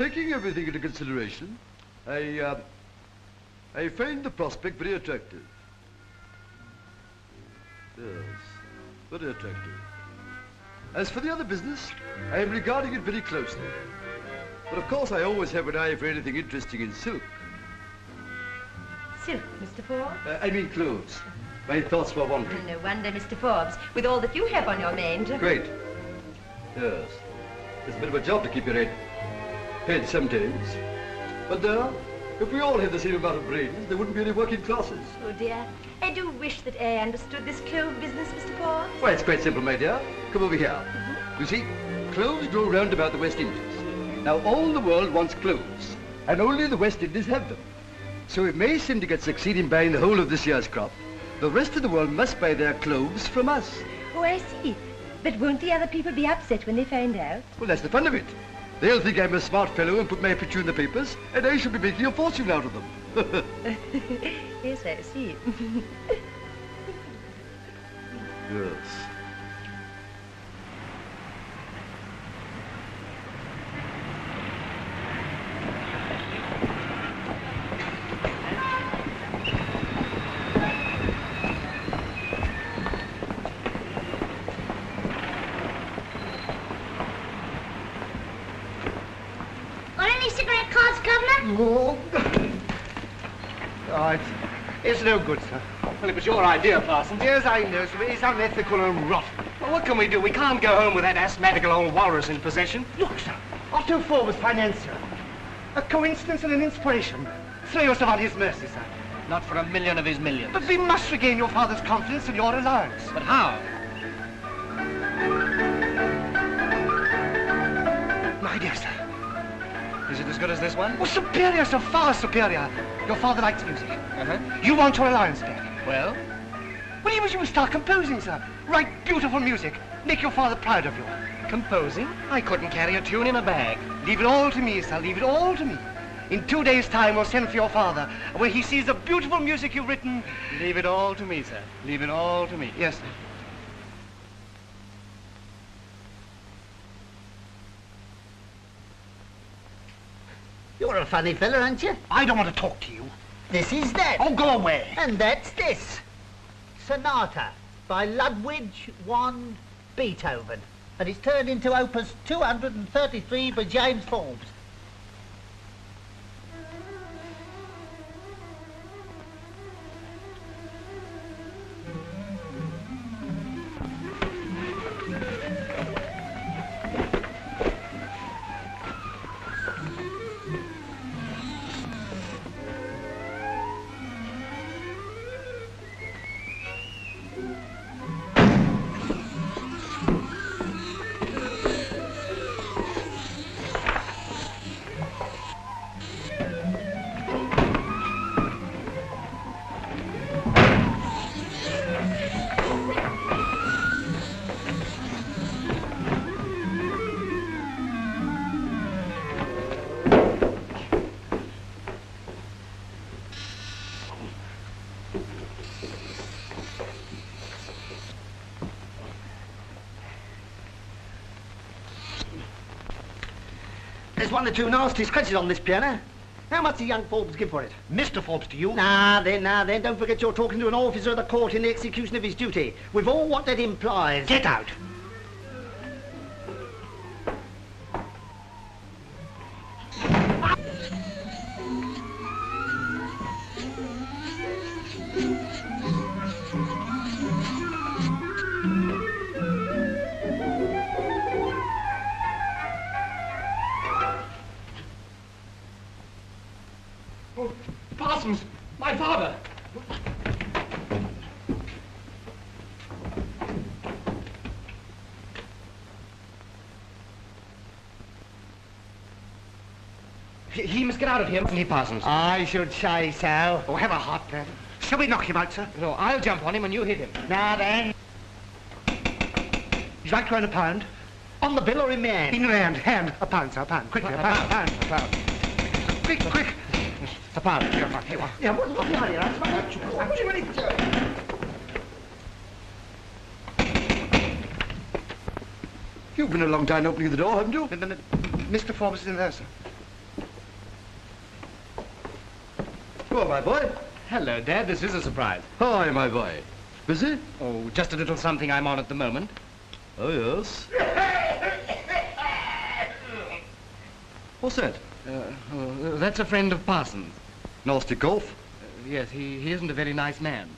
taking everything into consideration, I find the prospect very attractive. Yes, very attractive. As for the other business, I am regarding it very closely. But of course I always have an eye for anything interesting in silk. Silk, Mr. Forbes? I mean clothes. My thoughts were wandering. No wonder, Mr. Forbes, with all that you have on your mind. Great. Yes. It's a bit of a job to keep your head sometimes. But there, if we all had the same amount of brains, there wouldn't be any working classes. Oh, dear. I do wish that I understood this clove business, Mr. Forbes. Why, it's quite simple, my dear. Come over here. You see, clothes grow round about the West Indies. Now, all the world wants clothes, and only the West Indies have them. So if May syndicates succeed in buying the whole of this year's crop, the rest of the world must buy their clothes from us. Oh, I see. But won't the other people be upset when they find out? Well, that's the fun of it. They'll think I'm a smart fellow and put my picture in the papers, and I shall be making a fortune out of them. Yes, I see. Yes. Oh, it's no good, sir. Well, it was your idea, Parsons. Yes, I know, sir, but it's unethical and rotten. Well, what can we do? We can't go home with that asthmatical old walrus in possession. Look, sir, Otto Forbes, financier. A coincidence and an inspiration. Throw yourself on his mercy, sir. Not for a million of his millions. But we must regain your father's confidence and your allowance. But how? My dear sir. Is it as good as this one? Oh, superior, sir, far superior. Your father likes music. Uh-huh. You want your allowance back. Well? Well, you would start composing, sir. Write beautiful music. Make your father proud of you. Composing? I couldn't carry a tune in a bag. Leave it all to me, sir. Leave it all to me. In 2 days' time, we'll send for your father. When he sees the beautiful music you've written... Leave it all to me, sir. Leave it all to me. Yes, sir. You're a funny fella, aren't you? I don't want to talk to you. This is that. Oh, go away. And that's this. Sonata by Ludwig van Beethoven. And it's turned into Opus 233 by James Forbes. There's one or two nasty scratches on this piano. How much did young Forbes give for it? Mr. Forbes to you? Now then, don't forget you're talking to an officer of the court in the execution of his duty. With all what that implies. Get out. Parsons, my father. He must get out of here, mustn't he, Parsons? I should say so. Oh, have a heart, lad. Shall we knock him out, sir? No, I'll jump on him and you hit him. Now then. He's like to earn a pound. On the bill or in my hand? In your hand. A pound, sir, a pound. Quickly, a pound. A pound. Quick. A pound. Here you are. Yeah, what's the matter? What do you want to do? You've been a long time opening the door, haven't you? Mr. Forbes is in there, sir. Well, my boy. Hello, Dad. This is a surprise. Hi, my boy. Busy? Oh, just a little something I'm on at the moment. Oh, yes. What's that? That's a friend of Parsons. Nasty cough. Yes, he isn't a very nice man.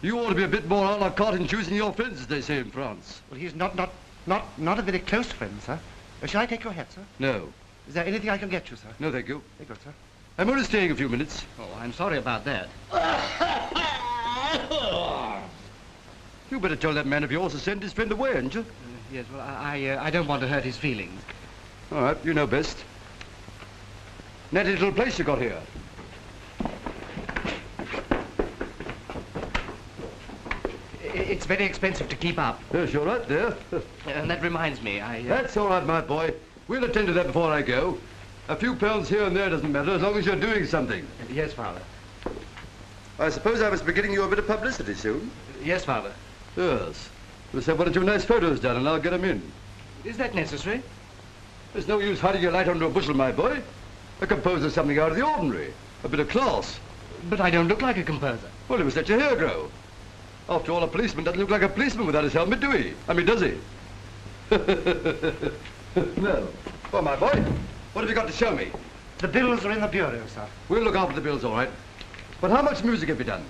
You ought to be a bit more a la carte in choosing your friends, as they say in France. Well, he's not a very close friend, sir. Shall I take your hat, sir? No. Is there anything I can get you, sir? No, thank you. Very good, sir. I'm only staying a few minutes. Oh, I'm sorry about that. You better tell that man of yours to send his friend away, ain't you? Yes, well, I don't want to hurt his feelings. All right, you know best. Natty little place you got here. It's very expensive to keep up. Yes, you're right there. And that reminds me, That's all right, my boy. We'll attend to that before I go. A few pounds here and there doesn't matter as long as you're doing something. Yes, Father. I suppose I must be getting you a bit of publicity soon. Yes, Father. Yes. Let's have one or two nice photos done and I'll get them in. Is that necessary? There's no use hiding your light under a bushel, my boy. A composer's something out of the ordinary. A bit of class. But I don't look like a composer. Well, he must let your hair grow. After all, a policeman doesn't look like a policeman without his helmet, do he? I mean, does he? No. Well, my boy, what have you got to show me? The bills are in the bureau, sir. We'll look after the bills, all right. But how much music have you done?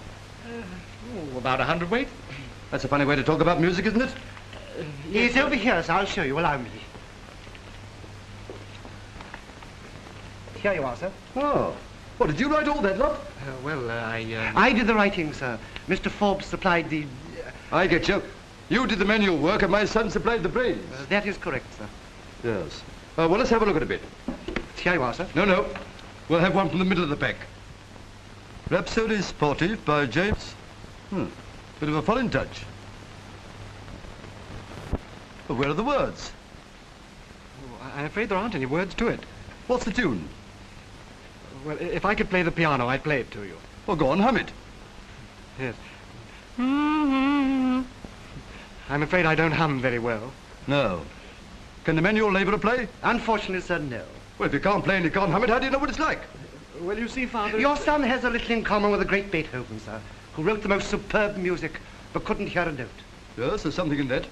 About 100 weight. That's a funny way to talk about music, isn't it? He's over here, sir. I'll show you. Allow me. Here you are, sir. Oh. Well, did you write all that lot? I did the writing, sir. Mr. Forbes supplied the... I get you. You did the manual work and my son supplied the brains. that is correct, sir. Yes. Well, let's have a look at a bit. Here you are, sir. No. We'll have one from the middle of the pack. Rhapsody Sportive by James. Bit of a foreign touch. Well, where are the words? Oh, I'm afraid there aren't any words to it. What's the tune? Well, if I could play the piano, I'd play it to you. Well, go on, hum it. Yes. I'm afraid I don't hum very well. No. Can the manual labourer play? Unfortunately, sir, no. Well, if you can't play and you can't hum it, how do you know what it's like? Well, you see, Father... Your son has a little in common with the great Beethoven, sir, who wrote the most superb music, but couldn't hear a note. Yes, there's something in that.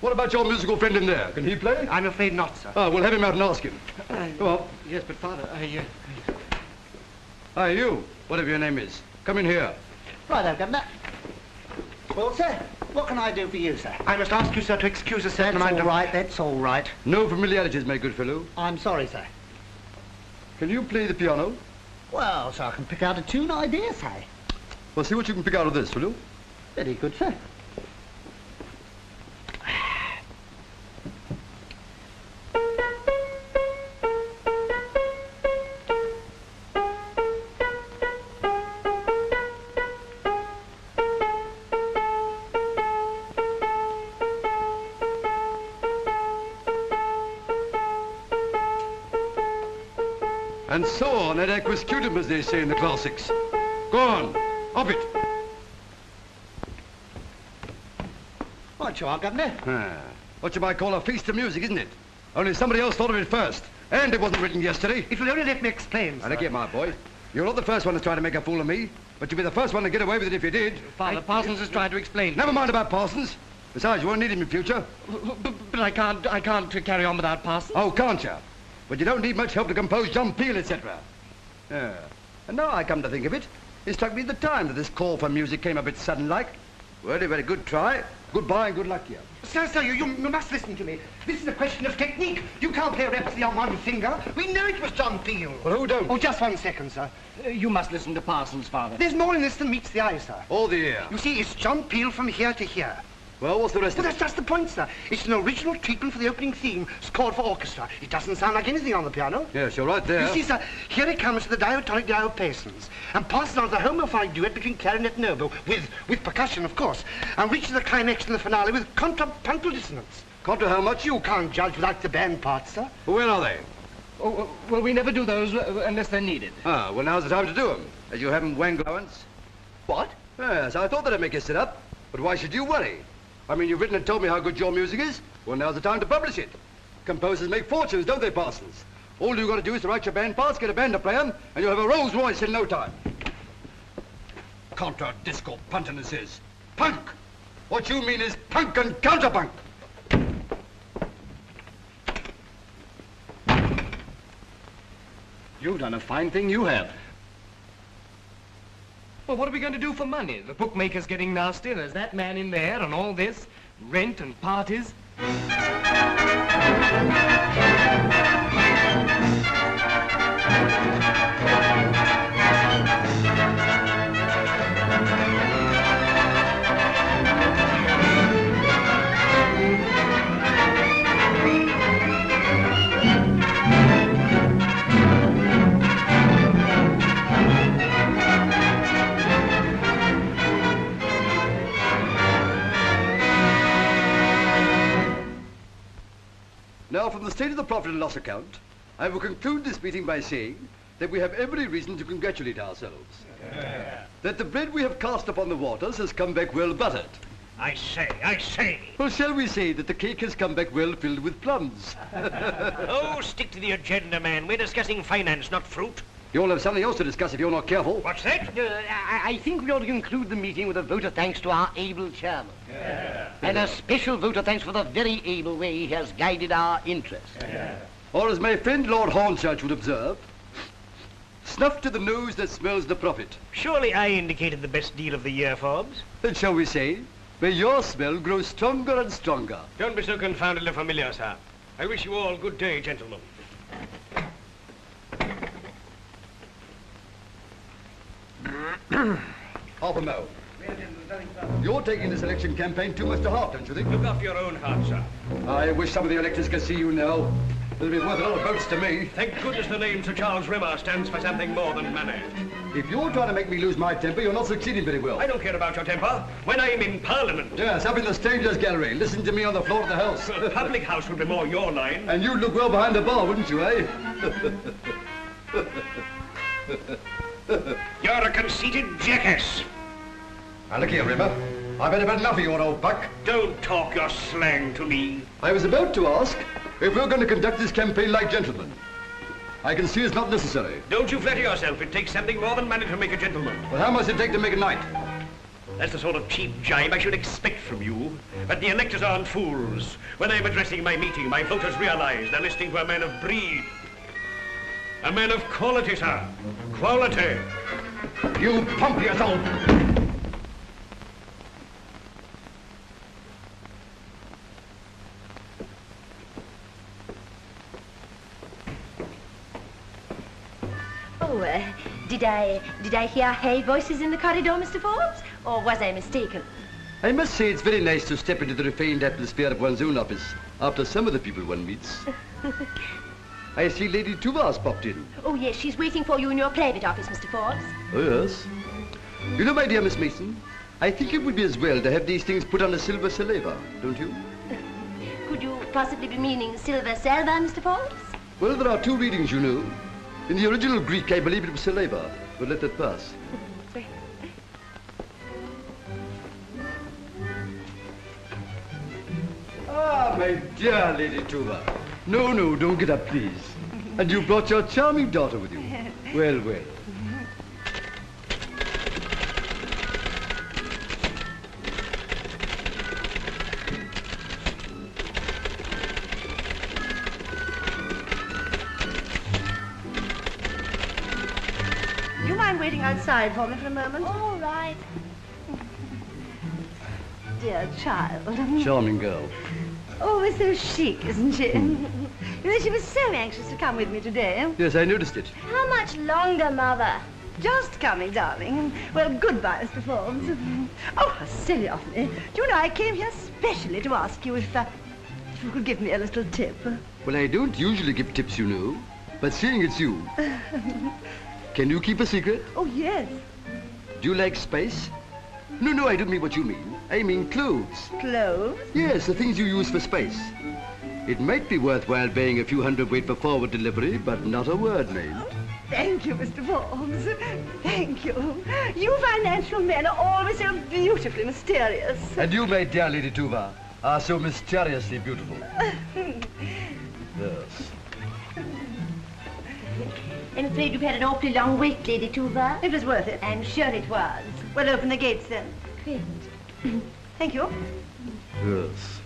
What about your musical friend in there? Can he play? I'm afraid not, sir. We'll have him out and ask him. Come on. Yes, but Father, Hi, you, whatever your name is. Come in here. Righto, Governor. Well, sir, what can I do for you, sir? I must ask you, sir, to excuse a certain amount of... That's all right. No familiarities, my good fellow. I'm sorry, sir. Can you play the piano? Well, so I can pick out a tune, I dare say. Well, see what you can pick out of this, will you? Very good, sir. And so on, ad acquiscutum, as they say in the classics. Go on, up it. Right you are, Governor. What you might call a feast of music, isn't it? Only somebody else thought of it first. And it wasn't written yesterday. If you'll only let me explain, sir. And again, my boy, you're not the first one to try to make a fool of me, but you'll be the first one to get away with it if you did. Father, Parsons is trying to explain. Never mind about Parsons. Besides, you won't need him in future. But I can't carry on without Parsons. Oh, can't you? But you don't need much help to compose John Peel, etc. Yeah. And now I come to think of it, it struck me at the time that this call for music came a bit sudden-like. Very, very good try. Goodbye and good luck to you. Sir, you must listen to me. This is a question of technique. You can't play Rhapsody on one finger. We know it was John Peel. Well, who don't? Oh, just 1 second, sir. You must listen to Parsons, Father. There's more in this than meets the eye, sir. All the ear. You see, it's John Peel from here to here. Well, what's the rest Well, of that's it? just the point, sir. It's an original treatment for the opening theme, scored for orchestra. It doesn't sound like anything on the piano. Yes, you're right there. You see, sir, here it comes to the diatonic diapasons, and passes on to the homophonic duet between clarinet and oboe, with percussion, of course, and reaches the climax in the finale with contrapuntal dissonance. Contra how much? You can't judge without the band parts, sir. Where are they? Oh, well, we never do those unless they're needed. Well, now's the time to do them, as you haven't wangled once. What? Yes, I thought that'd make you sit up. But why should you worry? I mean, you've written and told me how good your music is. Well, now's the time to publish it. Composers make fortunes, don't they, Parsons? All you got to do is to write your band parts, get a band to play 'em, and you'll have a Rolls Royce in no time. Contra disco puntiness is punk. What you mean is punk and counterpunk. You've done a fine thing, you have. Well, what are we going to do for money? The bookmaker's getting nasty, and there's that man in there, and all this, rent and parties. Now, from the state of the profit and loss account, I will conclude this meeting by saying that we have every reason to congratulate ourselves. That the bread we have cast upon the waters has come back well buttered. I say. Well, shall we say that the cake has come back well filled with plums? Oh, stick to the agenda, man. We're discussing finance, not fruit. You'll have something else to discuss if you're not careful. What's that? I think we ought to conclude the meeting with a vote of thanks to our able chairman. And a special vote of thanks for the very able way he has guided our interests. Or as my friend Lord Hornchurch would observe, snuff to the nose that smells the profit. Surely I indicated the best deal of the year, Forbes. Then shall we say, may your smell grow stronger and stronger. Don't be so confoundedly familiar, sir. I wish you all good day, gentlemen. Half a mo. You're taking this election campaign too much to heart, don't you think? Look after your own heart, sir. I wish some of the electors could see you now. It'll be worth a lot of votes to me. Thank goodness the name Sir Charles Rimmer stands for something more than money. If you're trying to make me lose my temper, you're not succeeding very well. I don't care about your temper. When I'm in Parliament. Yes, up in the Strangers' Gallery. Listen to me on the floor of the House. Well, public house would be more your line. And you'd look well behind the bar, wouldn't you, eh? You're a conceited jackass. Now, look here, Rimmer. I've had about enough of your old buck. Don't talk your slang to me. I was about to ask if we're going to conduct this campaign like gentlemen. I can see it's not necessary. Don't you flatter yourself. It takes something more than money to make a gentleman. Well, how much does it take to make a knight? That's the sort of cheap jibe I should expect from you. But the electors aren't fools. When I'm addressing my meeting, my voters realize they're listening to a man of breed. A man of quality, sir. Quality. You pompous old... Oh, did I hear hay voices in the corridor, Mr. Forbes? Or was I mistaken? I must say it's very nice to step into the refined atmosphere of one's own office after some of the people one meets. I see Lady Tuva's popped in. Oh, yes, she's waiting for you in your private office, Mr. Forbes. Oh, yes. You know, my dear Miss Mason, I think it would be as well to have these things put on a silver salver, don't you? Could you possibly be meaning silver salver, Mr. Forbes? Well, there are two readings, you know. In the original Greek, I believe it was saliva, but let that pass. Ah, my dear Lady Tuva. No, don't get up, please. And you brought your charming daughter with you. Well. Do you mind waiting outside for me for a moment? All right. Dear child. Charming girl. Always so chic, isn't she? You know, she was so anxious to come with me today. Yes, I noticed it. How much longer, Mother? Just coming, darling. Well, goodbye, Mr. Forbes. Oh, how silly of me. Do you know, I came here specially to ask you if you could give me a little tip. Well, I don't usually give tips, you know. But seeing it's you... Can you keep a secret? Oh, yes. Do you like spice? No, I don't mean what you mean. I mean clothes. Clothes? Yes, the things you use for space. It might be worthwhile paying a few hundredweight for forward delivery, but not a word, ma'am. Thank you, Mr. Forbes. Thank you. You financial men are always so beautifully mysterious. And you, my dear Lady Tuva, are so mysteriously beautiful. Yes. I'm afraid you've had an awfully long wait, Lady Tuva. It was worth it. I'm sure it was. We'll open the gates then. Great. Thank you. Yes.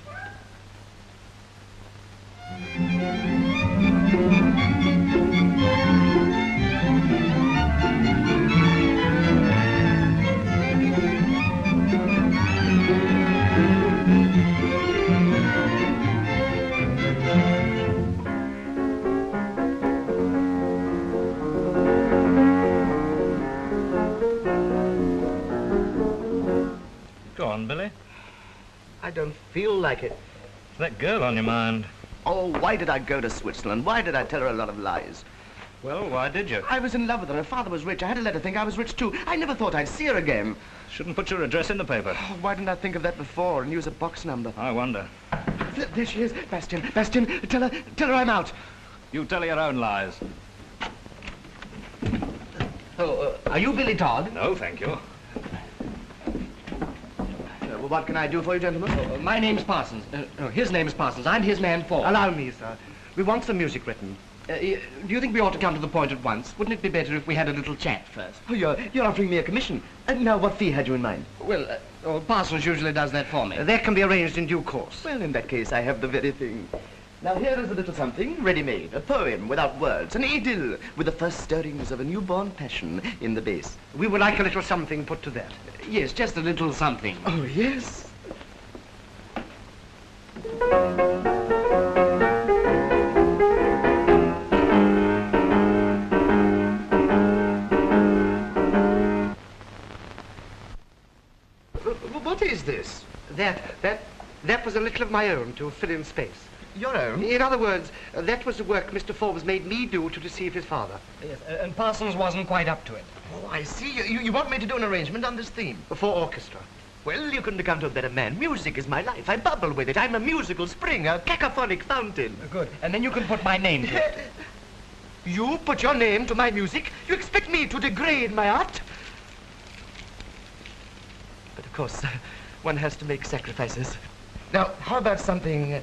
Go on, Billy. I don't feel like it. It's that girl on your mind. Oh, why did I go to Switzerland? Why did I tell her a lot of lies? Well, why did you? I was in love with her. Her father was rich. I had to let her think I was rich, too. I never thought I'd see her again. Shouldn't put your address in the paper. Oh, why didn't I think of that before and use a box number? I wonder. There she is. Bastian, Bastian, tell her I'm out. You tell your own lies. Oh, are you Billy Todd? No, thank you. Well, what can I do for you, gentlemen? My name's Parsons. No, his name is Parsons. I'm his man, Forbes. Allow me, sir. We want some music written. Do you think we ought to come to the point at once? Wouldn't it be better if we had a little chat first? Oh, you're offering me a commission. Now, what fee had you in mind? Well, Parsons usually does that for me. That can be arranged in due course. Well, in that case, I have the very thing. Now, here is a little something ready-made, a poem without words, an idyll with the first stirrings of a newborn passion in the base. We would like a little something put to that. Yes, just a little something. Oh, yes. What is this? That was a little of my own to fill in space. Your own? In other words, that was the work Mr. Forbes made me do to deceive his father. Yes, and Parsons wasn't quite up to it. Oh, I see. You want me to do an arrangement on this theme? For orchestra. Well, you couldn't have come to a better man. Music is my life. I bubble with it. I'm a musical spring, a cacophonic fountain. Good. And then you can put my name to it. You put your name to my music? You expect me to degrade my art? But of course, one has to make sacrifices. Now, how about something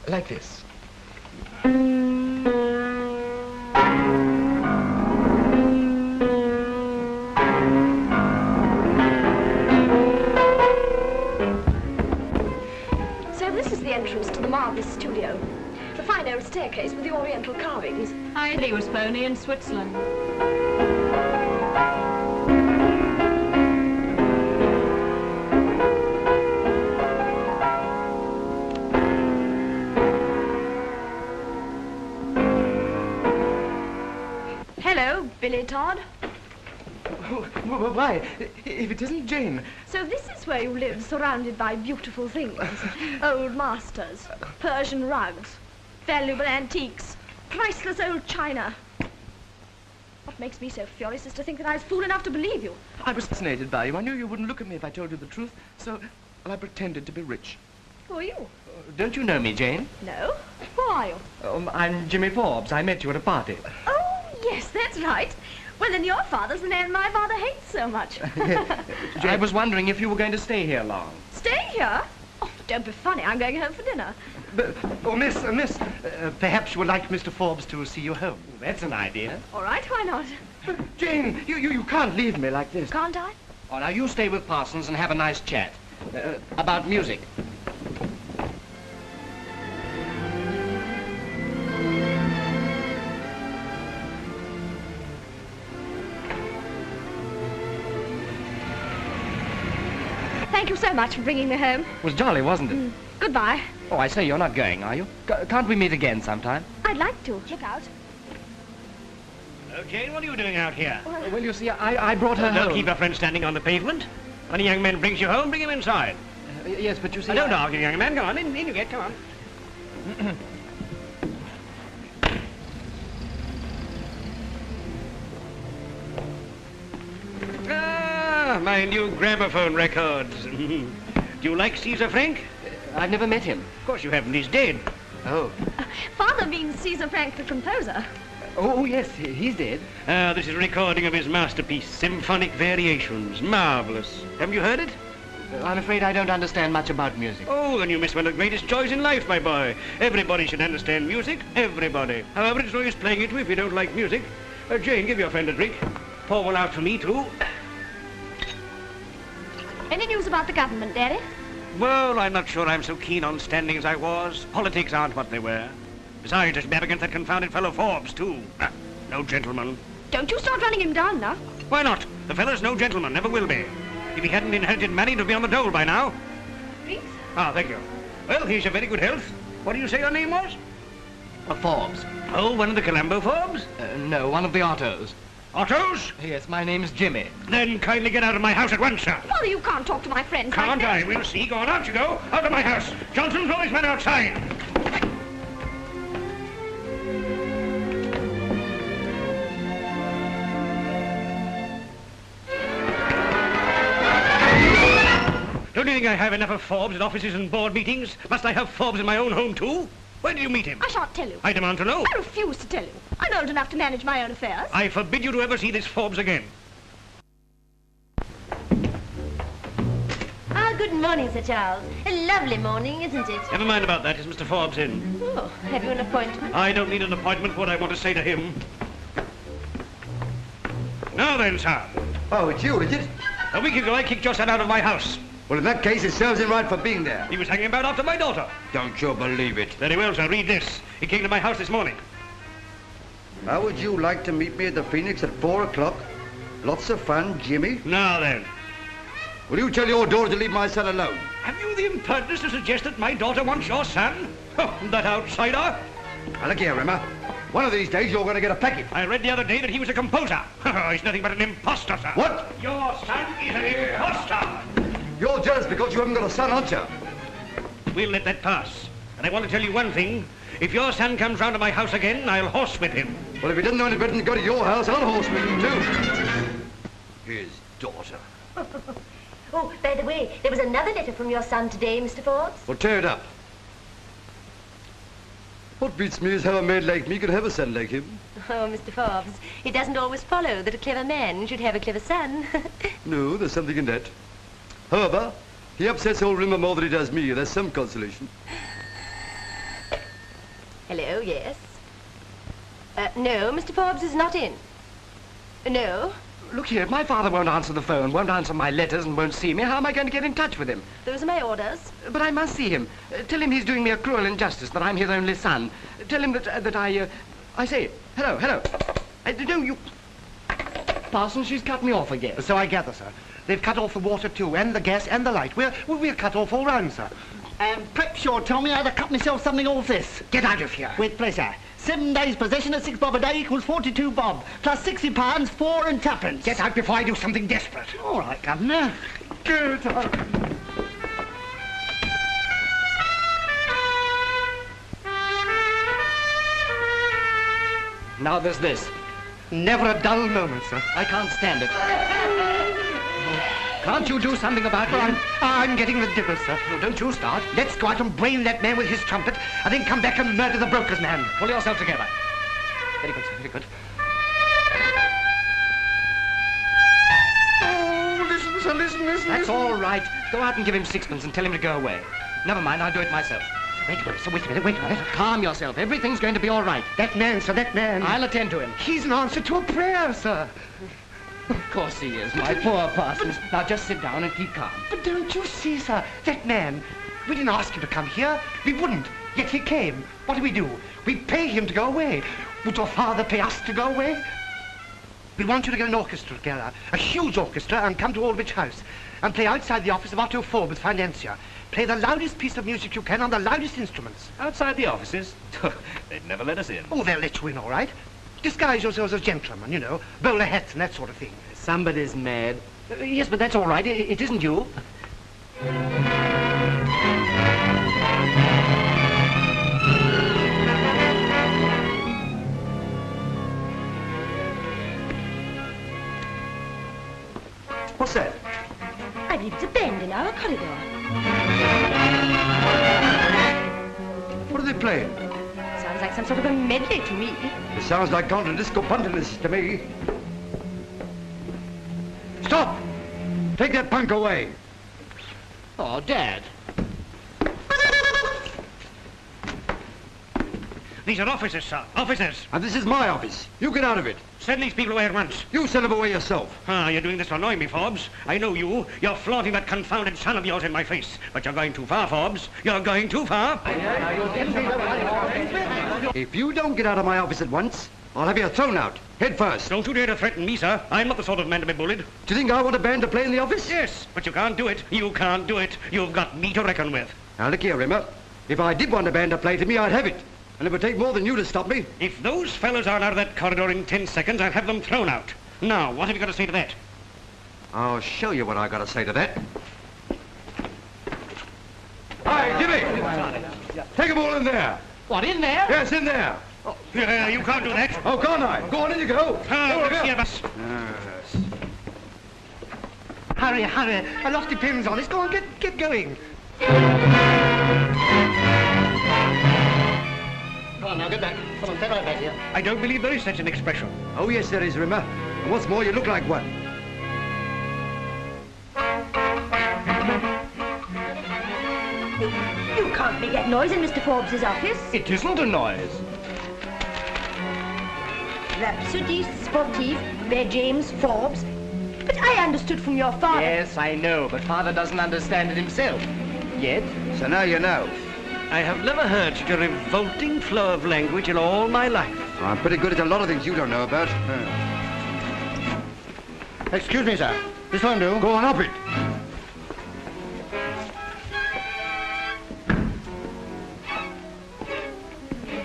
like this? So this is the entrance to the marvelous studio. The fine old staircase with the oriental carvings. I he was phony in Switzerland. Hello, Billy Todd. Why? If it isn't Jane. So this is where you live, surrounded by beautiful things. Old masters, Persian rugs, valuable antiques, priceless old china. What makes me so furious is to think that I was fool enough to believe you. I was fascinated by you. I knew you wouldn't look at me if I told you the truth, so I pretended to be rich. Who are you? Don't you know me, Jane? No. Who are you? I'm Jimmy Forbes. I met you at a party. Oh, yes, that's right. Well, then your father's the man my father hates so much. I was wondering if you were going to stay here long. Stay here? Oh, don't be funny. I'm going home for dinner. Miss, perhaps you would like Mr. Forbes to see you home. That's an idea. All right, why not? Jane, you can't leave me like this. Can't I? Oh, now you stay with Parsons and have a nice chat. About music. Thank you so much for bringing me home. It was jolly, wasn't it? Goodbye. Oh, I say, you're not going, are you? Can't we meet again sometime? I'd like to. Look out. Hello, Jane, what are you doing out here? Well, you see, I brought her Don't home. keep a friend standing on the pavement. When a young man brings you home, bring him inside. Yes, but you see... Don't argue, young man. Come on, in you get, come on. My new gramophone records. Do you like Caesar Frank? I've never met him. Of course you haven't. He's dead. Oh. Father means Caesar Frank, the composer. Oh, yes, he's dead. This is a recording of his masterpiece, Symphonic Variations. Marvelous. Haven't you heard it? I'm afraid I don't understand much about music. Oh, then you missed one of the greatest joys in life, my boy. Everybody should understand music. Everybody. However, it's no use playing it if you don't like music. Jane, give your friend a drink. Pour one out for me, too. Any news about the government, Daddy? Well, I'm not sure I'm so keen on standing as I was. Politics aren't what they were. Besides, it's bad against that confounded fellow Forbes, too. No gentleman. Don't you start running him down now. Why not? The fellow's no gentleman, never will be. If he hadn't inherited money, he'd be on the dole by now. Please? Ah, thank you. Well, here's your very good health. What do you say your name was? Forbes. Oh, one of the Colombo Forbes? No, one of the Ottos. Ottos? Yes, my name's Jimmy. Then kindly get out of my house at once, sir. Father, you can't talk to my friends like Can't that. I? We'll see. Go on, out you go. Out of my house. Johnson, throw his men outside. Don't you think I have enough of Forbes at offices and board meetings? Must I have Forbes in my own home, too? Where did you meet him? I shan't tell you. I demand to know. I refuse to tell you. I'm old enough to manage my own affairs. I forbid you to ever see this Forbes again. Ah, good morning, Sir Charles. A lovely morning, isn't it? Never mind about that. Is Mr. Forbes in? Oh, have you an appointment? I don't need an appointment for what I want to say to him. Now then, sir. Oh, it's you, is it? A week ago, I kicked your son out of my house. Well, in that case, it serves him right for being there. He was hanging about after my daughter. Don't you believe it? Very well, sir. Read this. He came to my house this morning. How would you like to meet me at the Phoenix at 4 o'clock? Lots of fun, Jimmy. Now then. Will you tell your daughter to leave my son alone? Have you the impertinence to suggest that my daughter wants your son? Oh, that outsider. Now, look here, Rimmer. One of these days, you're going to get a packet. I read the other day that he was a composer. He's nothing but an imposter, sir. What? Your son is an imposter. You're jealous because you haven't got a son, aren't you? We'll let that pass. And I want to tell you one thing. If your son comes round to my house again, I'll horsewhip him. Well, if he doesn't know any better than to go to your house, I'll horsewhip him, too. His daughter. Oh, by the way, there was another letter from your son today, Mr. Forbes. Well, tear it up. What beats me is how a man like me could have a son like him. Oh, Mr. Forbes, it doesn't always follow that a clever man should have a clever son. No, there's something in that. However, he upsets old Rimmer more than he does me. There's some consolation. Hello, yes. No, Mr. Forbes is not in. No. Look here, if my father won't answer the phone, won't answer my letters, and won't see me, how am I going to get in touch with him? Those are my orders. But I must see him. Tell him he's doing me a cruel injustice, that I'm his only son. Tell him that I say, hello. No, you... Parson, she's cut me off again. So I gather, sir. They've cut off the water too, and the gas, and the light. We're cut off all round, sir. Perhaps you'll tell me how to cut myself something off this. Get out of here. With pleasure. 7 days possession at 6 bob a day equals 42 bob, plus £60, 4 and twopence. Get out before I do something desperate. All right, Governor. Good. Now there's this. Never a dull moment, sir. I can't stand it. Can't you do something about it? I'm getting the dibbles, sir. No, don't you start. Let's go out and brain that man with his trumpet, and then come back and murder the broker's man. Pull yourself together. Very good, sir, very good. Oh, listen, sir, listen. That's all right. Go out and give him sixpence and tell him to go away. Never mind, I'll do it myself. Wait a minute. Calm yourself. Everything's going to be all right. That man, sir, that man. I'll attend to him. He's an answer to a prayer, sir. Of course he is, my poor Parsons. Now just sit down and keep calm. But don't you see, sir, that man, we didn't ask him to come here. We wouldn't, yet he came. What do? We pay him to go away. Would your father pay us to go away? We want you to get an orchestra together, a huge orchestra, and come to Aldwych House, and play outside the office of Otto Forbes, financier. Play the loudest piece of music you can on the loudest instruments. Outside the offices? They'd never let us in. Oh, they'll let you in, all right. Disguise yourselves as gentlemen, you know, bowler hats and that sort of thing. Somebody's mad. Yes, but that's all right. It isn't you. What's that? I believe it's a band in our corridor. What are they playing? Sounds like some sort of a medley to me. It sounds like Contra Disco Puntiness to me. Stop! Take that punk away. Oh, Dad. These are officers, sir. Officers. And this is my office. You get out of it. Send these people away at once. You send them away yourself. Ah, you're doing this to annoy me, Forbes. I know you. You're flaunting that confounded son of yours in my face. But you're going too far, Forbes. You're going too far. If you don't get out of my office at once, I'll have you thrown out, head first. Don't you dare to threaten me, sir. I'm not the sort of man to be bullied. Do you think I want a band to play in the office? Yes, but you can't do it. You can't do it. You've got me to reckon with. Now, look here, Rimmer. If I did want a band to play to me, I'd have it. And it would take more than you to stop me. If those fellows aren't out of that corridor in 10 seconds, I'll have them thrown out. Now, what have you got to say to that? I'll show you what I got to say to that. Hi, Jimmy! Take them all in there. What, in there? Yes, in there. Oh, you can't do that. Oh, can't I? Go on, in you go. Yes. Hurry, hurry. I lost the pins on. Let's go on, get going. Come on now, get back. Come on, stay right back here. I don't believe there is such an expression. Oh, yes, there is, Rimmer. And what's more, you look like one. You can't make that noise in Mr. Forbes's office. It isn't a noise. Rhapsody Sportive by James Forbes. But I understood from your father. Yes, I know, but father doesn't understand it himself. Yet. So now you know. I have never heard such a revolting flow of language in all my life. I'm pretty good at a lot of things you don't know about. Excuse me, sir. This won't do. Go on up it.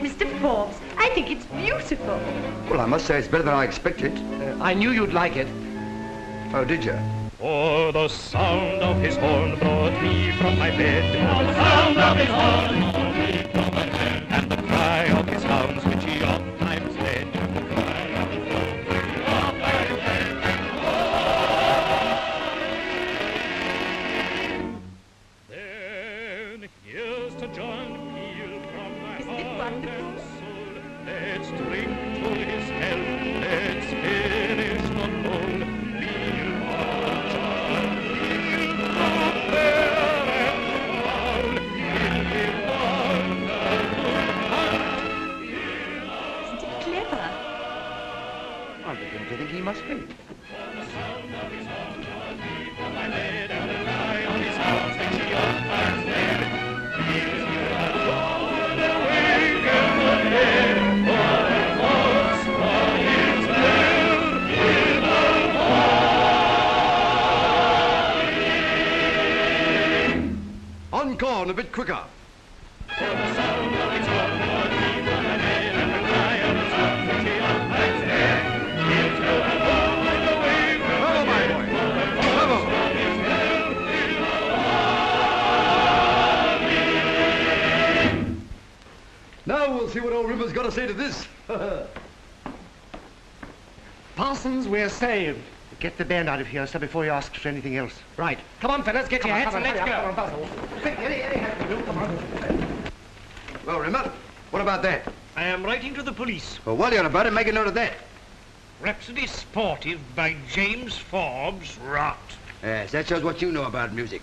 Mr. Forbes, I think it's beautiful. Well, I must say it's better than I expected. I knew you'd like it. Oh, did you? Oh, the sound of his horn brought me from my bed. Oh, the sound of his horn brought me from my bed. And the cry of his hounds which he oft times led. The cry of his hounds which he oft times led. Then here's to John Peel from my heart and soul. Let's drink to his health. Let's finish the bowl. Do you think he must be? Encore, a bit quicker. Now we'll see what old Rimmer's got to say to this. Parsons, we're saved. Get the band out of here, sir, before he asks for anything else. Right. Come on, fellas, get your hats and let's go. Well, Rimmer, what about that? I am writing to the police. Well, while you're about it, make a note of that. Rhapsody Sportive by James Forbes. Rot. Yes, that shows what you know about music.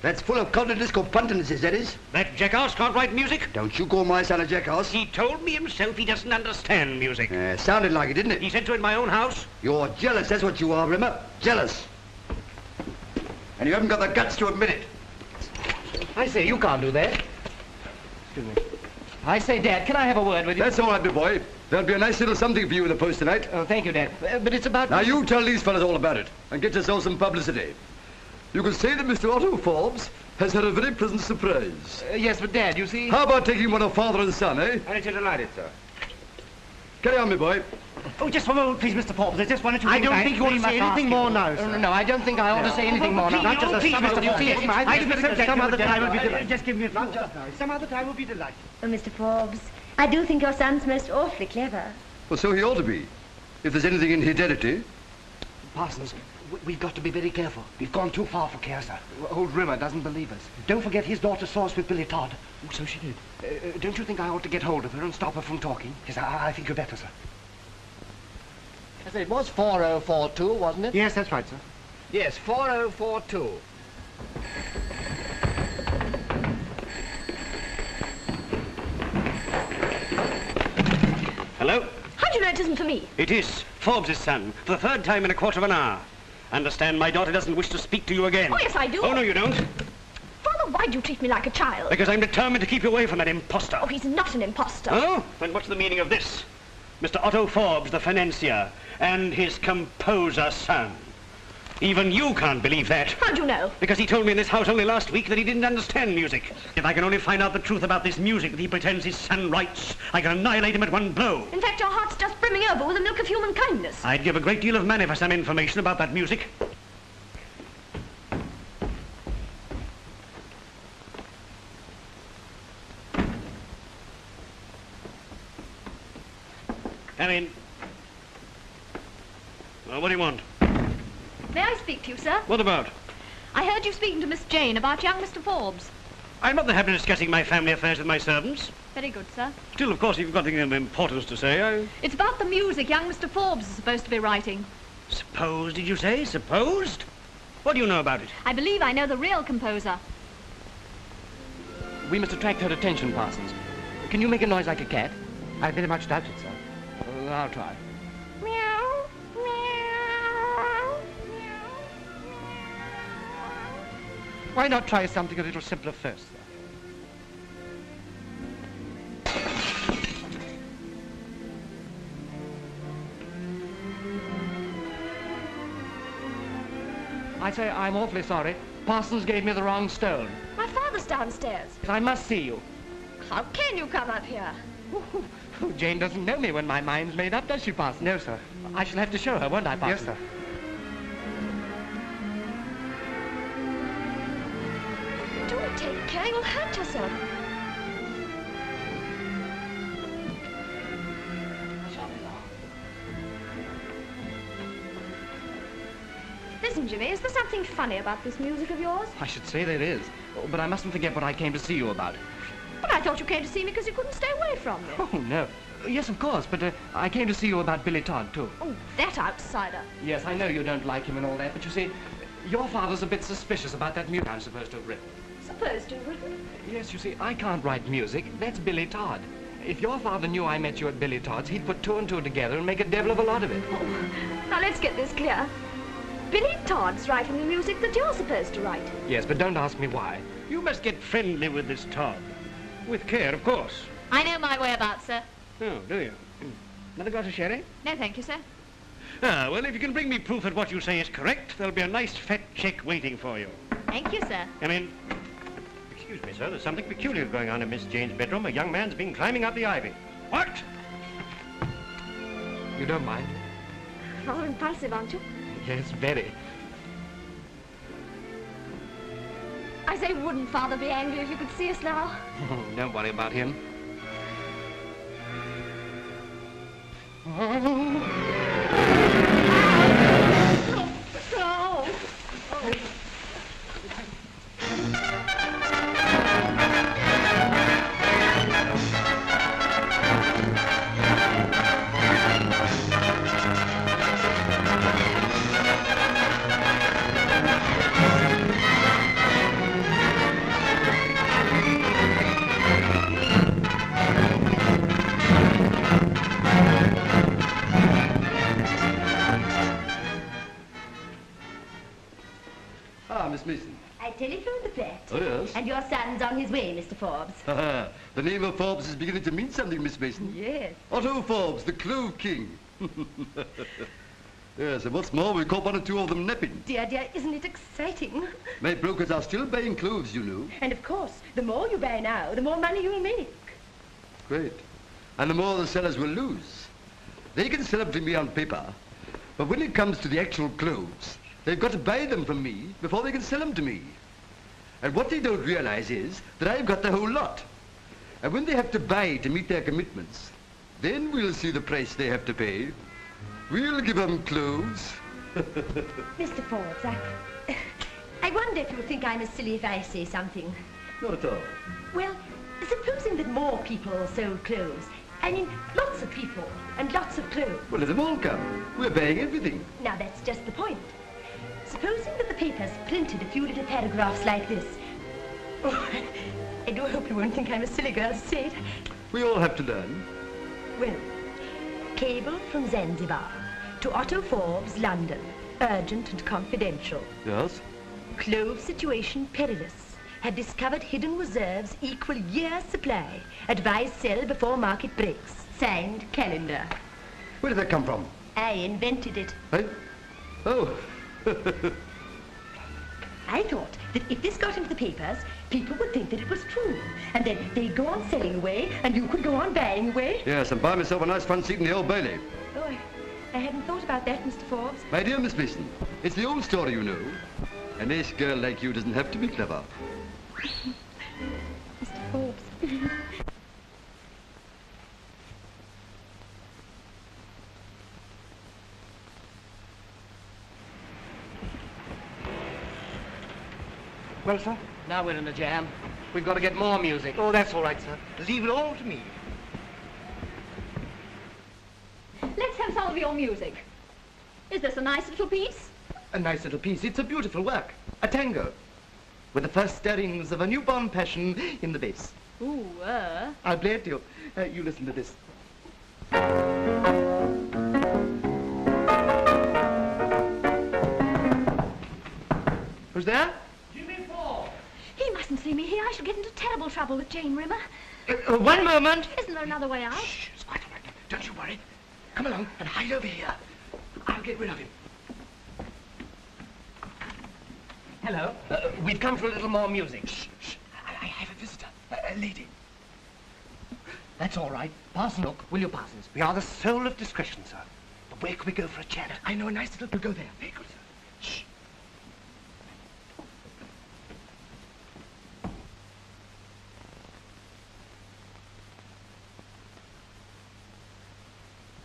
That's full of culture disco puntanesses, that is. That jackass can't write music? Don't you call my son a jackass. He told me himself he doesn't understand music. Sounded like it, didn't it? He said so in my own house. You're jealous, that's what you are, Rimmer. Jealous. And you haven't got the guts to admit it. I say, you can't do that. Excuse me. I say, Dad, can I have a word with you? That's all right, my boy. There'll be a nice little something for you in the post tonight. Oh, thank you, Dad. But it's about... Now, you tell these fellas all about it and get yourself some publicity. You can say that Mr. Otto Forbes has had a very pleasant surprise. Yes, but Dad, you see... How about taking one of father and son, eh? I should delight it, sir. Carry on, my boy. Oh, just one moment, please, Mr. Forbes. There's just one or two I things don't think you ought to say anything more now, sir. No, I don't think I ought to say anything more now. Not just a some other Please, some other time will be delighted. Just give me a not just now. Some other time will be delighted. Oh, Mr. Forbes, I do think your son's most awfully clever. Well, so he ought to be. If there's anything in heredity. Parsons, we've got to be very careful. We've gone too far for care, sir. Old Rimmer doesn't believe us. Don't forget his daughter saw us with Billy Todd. Oh, so she did. Don't you think I ought to get hold of her and stop her from talking? Yes, I think you're better, sir. I said, it was 4042, wasn't it? Yes, that's right, sir. Yes, 4042. Hello? How do you know it isn't for me? It is. Forbes' son. For the third time in a quarter of an hour. Understand my daughter doesn't wish to speak to you again. Oh, yes, I do. Oh, no, you don't. Father, why do you treat me like a child? Because I'm determined to keep you away from that imposter. Oh, he's not an imposter. Oh? Then what's the meaning of this? Mr. Otto Forbes, the financier, and his composer son. Even you can't believe that. How do you know? Because he told me in this house only last week that he didn't understand music. If I can only find out the truth about this music that he pretends his son writes, I can annihilate him at one blow. In fact, your heart's just brimming over with the milk of human kindness. I'd give a great deal of money for some information about that music. Come in. Well, what do you want? May I speak to you, sir? What about? I heard you speaking to Miss Jane about young Mr. Forbes. I'm not the habit of discussing my family affairs with my servants. Very good, sir. Still, of course, if you've got anything of importance to say, It's about the music young Mr. Forbes is supposed to be writing. Supposed, did you say? Supposed? What do you know about it? I believe I know the real composer. We must attract her attention, Parsons. Can you make a noise like a cat? I very much doubt it, sir. I'll try. Why not try something a little simpler first, sir? I say, I'm awfully sorry. Parsons gave me the wrong stone. My father's downstairs. I must see you. How can you come up here? Jane doesn't know me when my mind's made up, does she, Parsons? No, sir. I shall have to show her, won't I, Parsons? Yes, sir. Do take care, you'll hurt yourself. Listen, Jimmy, is there something funny about this music of yours? I should say there is. Oh, but I mustn't forget what I came to see you about. But I thought you came to see me because you couldn't stay away from me. Oh, no. Yes, of course, but I came to see you about Billy Todd, too. Oh, that outsider. Yes, I know you don't like him and all that, but you see, your father's a bit suspicious about that music I'm supposed to have written. Supposed to have written? Yes, you see, I can't write music. That's Billy Todd. If your father knew I met you at Billy Todd's, he'd put two and two together and make a devil of a lot of it. Oh, now let's get this clear. Billy Todd's writing the music that you're supposed to write. Yes, but don't ask me why. You must get friendly with this Todd. With care, of course. I know my way about, sir. Oh, do you? Another glass of sherry? No, thank you, sir. Ah, well, if you can bring me proof that what you say is correct, there'll be a nice fat check waiting for you. Thank you, sir. Come in. Excuse me, sir, there's something peculiar going on in Miss Jane's bedroom. A young man's been climbing up the ivy. What? You don't mind? Rather impulsive, aren't you? Yes, very. I say, wouldn't Father be angry if you could see us now? Don't worry about him. Miss Mason. I telephoned the vet. Oh, yes? And your son's on his way, Mr. Forbes. The name of Forbes is beginning to mean something, Miss Mason. Yes. Otto Forbes, the Clove King. Yes, and what's more, we caught one or two of them napping. Dear, dear, isn't it exciting? My brokers are still buying clothes, you know. And of course, the more you buy now, the more money you'll make. Great. And the more the sellers will lose. They can sell them to me on paper, but when it comes to the actual clothes, they've got to buy them from me before they can sell them to me. And what they don't realize is that I've got the whole lot. And when they have to buy to meet their commitments, then we'll see the price they have to pay. We'll give them clothes. Mr. Forbes, I wonder if you'll think I'm as silly if I say something. Not at all. Well, supposing that more people sold clothes. I mean, lots of people and lots of clothes. Well, let them all come. We're buying everything. Now, that's just the point. Supposing that the papers printed a few little paragraphs like this. Oh, I do hope you won't think I'm a silly girl to say it. We all have to learn. Well, Cable from Zanzibar to Otto Forbes, London. Urgent and confidential. Yes? Clove situation perilous. Had discovered hidden reserves equal year's supply. Advise sell before market breaks. Signed, Calendar. Where did that come from? I invented it. Eh? Oh. I thought that if this got into the papers, people would think that it was true. And then they'd go on selling away, and you could go on buying away. Yes, and buy myself a nice front seat in the Old Bailey. Oh, I hadn't thought about that, Mr. Forbes. My dear Miss Mason, it's the old story, you know. A nice girl like you doesn't have to be clever. Mr. Forbes. Well, sir? Now we're in a jam. We've got to get more music. Oh, that's all right, sir. Leave it all to me. Let's have some of your music. Is this a nice little piece? A nice little piece. It's a beautiful work. A tango. With the first stirrings of a newborn passion in the bass. Ooh, I'll play it to you. You listen to this. Who's there? He mustn't see me here. I shall get into terrible trouble with Jane Rimmer. One moment. Isn't there another way out? Shh, it's quite all right. Don't you worry. Come along and hide over here. I'll get rid of him. Hello. We've come for a little more music. Shh, shh. I have a visitor. A lady. That's all right. Parson, look, will you, Parsons? We are the soul of discretion, sir. But where can we go for a chat? I know a nice little... We'll go there. Very good, sir. Shh.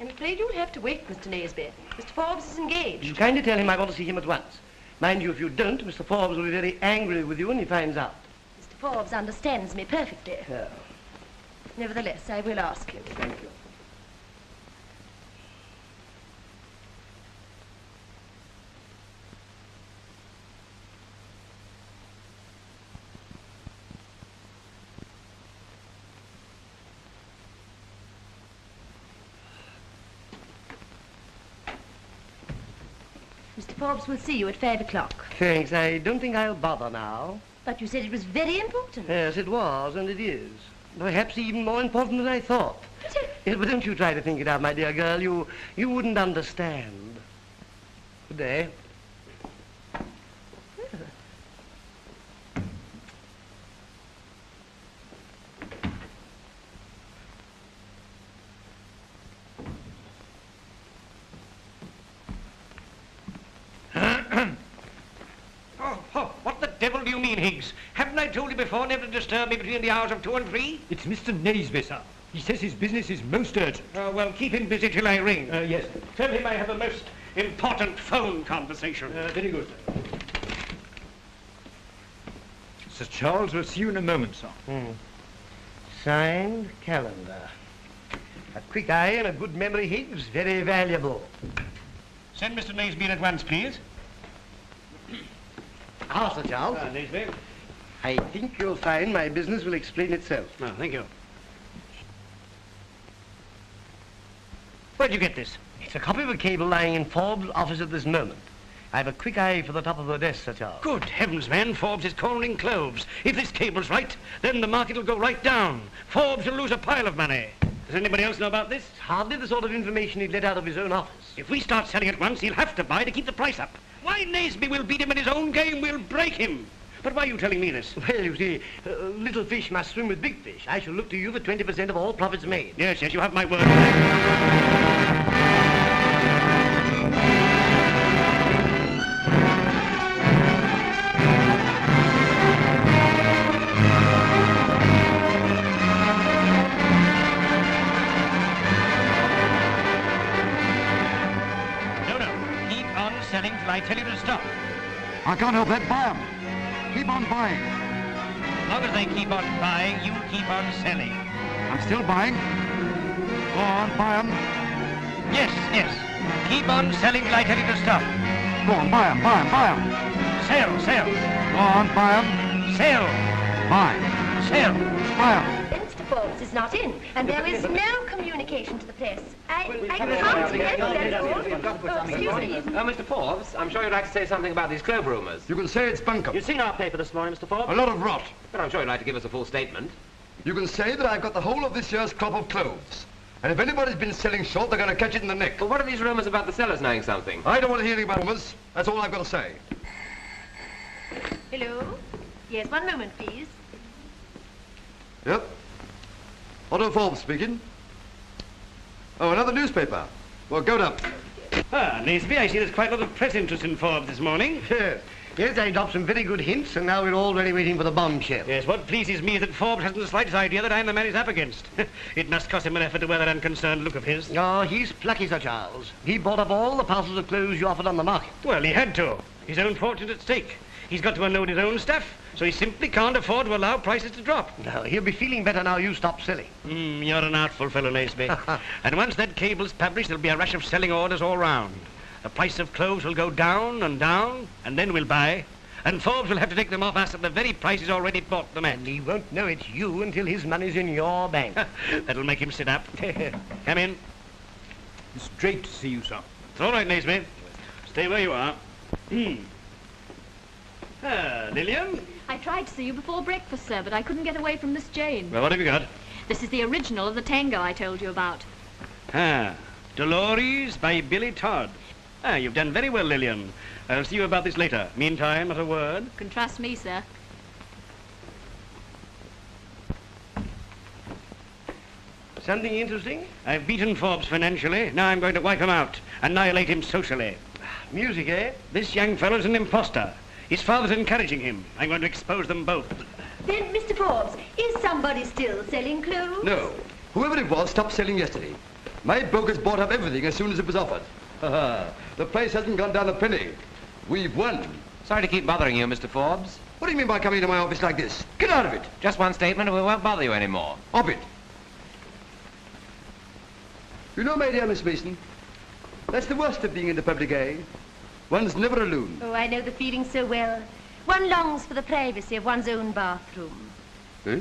I'm afraid you'll have to wait, Mr. Naseby. Mr. Forbes is engaged. You kindly tell him I want to see him at once. Mind you, if you don't, Mr. Forbes will be very angry with you when he finds out. Mr. Forbes understands me perfectly. Yeah. Nevertheless, I will ask him. Thank you. Mr. Forbes will see you at 5 o'clock. Thanks. I don't think I'll bother now. But you said it was very important. Yes, it was, and it is. Perhaps even more important than I thought. Yes, but don't you try to think it out, my dear girl. You wouldn't understand. Good day. What the devil do you mean, Higgs? Haven't I told you before never to disturb me between the hours of 2 and 3? It's Mr. Naseby, sir. He says his business is most urgent. Well, keep him busy till I ring. Yes. Tell him I have a most important phone conversation. Very good, sir. Sir Charles will see you in a moment, sir. Signed, Calendar. A quick eye and a good memory, Higgs. Very valuable. Send Mr. Naseby in at once, please. Sir Charles. Naseby. I think you'll find my business will explain itself. Oh, thank you. Where'd you get this? It's a copy of a cable lying in Forbes' office at this moment. I've a quick eye for the top of the desk, Sir Charles. Good heavens, man, Forbes is calling cloves. If this cable's right, then the market will go right down. Forbes will lose a pile of money. Does anybody else know about this? It's hardly the sort of information he'd let out of his own office. If we start selling at once, he'll have to buy to keep the price up. Why, Naseby will beat him in his own game. We'll break him. But why are you telling me this? Well, you see, little fish must swim with big fish. I shall look to you for 20% of all profits made. Yes, you have my word. Selling till I tell you to stop. I can't help that. Buy 'em. Keep on buying. As long as they keep on buying, you keep on selling. I'm still buying. Go on, buy 'em. Yes, yes. Keep on selling till I tell you to stop. Go on, buy 'em, buy 'em, buy 'em. Sell, sell. Go on, buy 'em. Sell. Buy. Sell. Buy 'em. Then Mr. Mr. Forbes is not in, and there is no communication to the press. I can't help that. Excuse me. Mr. Forbes, I'm sure you'd like to say something about these clove rumours. You can say it's bunkum. You've seen our paper this morning, Mr. Forbes? A lot of rot. But I'm sure you'd like to give us a full statement. You can say that I've got the whole of this year's crop of cloves. And if anybody's been selling short, they're going to catch it in the neck. Well, what are these rumours about the sellers knowing something? I don't want to hear anything about rumours. That's all I've got to say. Hello? Yes, one moment, please. Yep. Otto Forbes speaking. Oh, another newspaper. Well, go up. Ah, Naseby, I see there's quite a lot of press interest in Forbes this morning. Yes. Yes, I dropped some very good hints, and now we're already waiting for the bombshell. Yes, what pleases me is that Forbes hasn't the slightest idea that I'm the man he's up against. It must cost him an effort to wear that unconcerned look of his. Oh, he's plucky, Sir Charles. He bought up all the parcels of clothes you offered on the market. Well, he had to. His own fortune's at stake. He's got to unload his own stuff, so he simply can't afford to allow prices to drop. No, he'll be feeling better now you stop selling. You're an artful fellow, Naseby. And once that cable's published, there'll be a rush of selling orders all round. The price of clothes will go down, and then we'll buy. And Forbes will have to take them off us at the very price he's already bought them at. And he won't know it's you until his money's in your bank. That'll make him sit up. Come in. It's great to see you, sir. It's all right, Naseby. Stay where you are. Lillian? I tried to see you before breakfast, sir, but I couldn't get away from Miss Jane. Well, what have you got? This is the original of the tango I told you about. Dolores by Billy Todd. You've done very well, Lillian. I'll see you about this later. Meantime, not a word. You can trust me, sir. Something interesting? I've beaten Forbes financially. Now I'm going to wipe him out. Annihilate him socially. Music, eh? This young fellow's an imposter. His father's encouraging him. I'm going to expose them both. Then, Mr. Forbes, is somebody still selling clothes? No. Whoever it was stopped selling yesterday. My brokers bought up everything as soon as it was offered. The price hasn't gone down a penny. We've won. Sorry to keep bothering you, Mr. Forbes. What do you mean by coming into my office like this? Get out of it. Just one statement and we won't bother you anymore. Off it. You know, my dear Miss Mason, that's the worst of being in the public eye. One's never alone. Oh, I know the feeling so well. One longs for the privacy of one's own bathroom. Eh?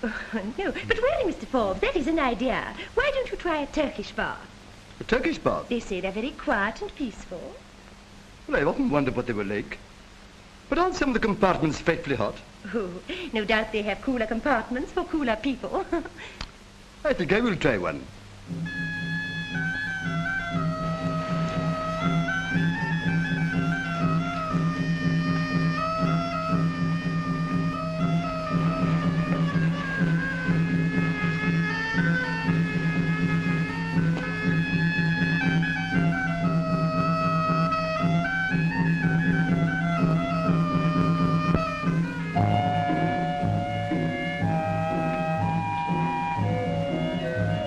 Oh, no, but really, Mr. Forbes, that is an idea. Why don't you try a Turkish bath? A Turkish bath? They say they're very quiet and peaceful. Well, I've often wondered what they were like. But aren't some of the compartments frightfully hot? Oh, no doubt they have cooler compartments for cooler people. I think I will try one.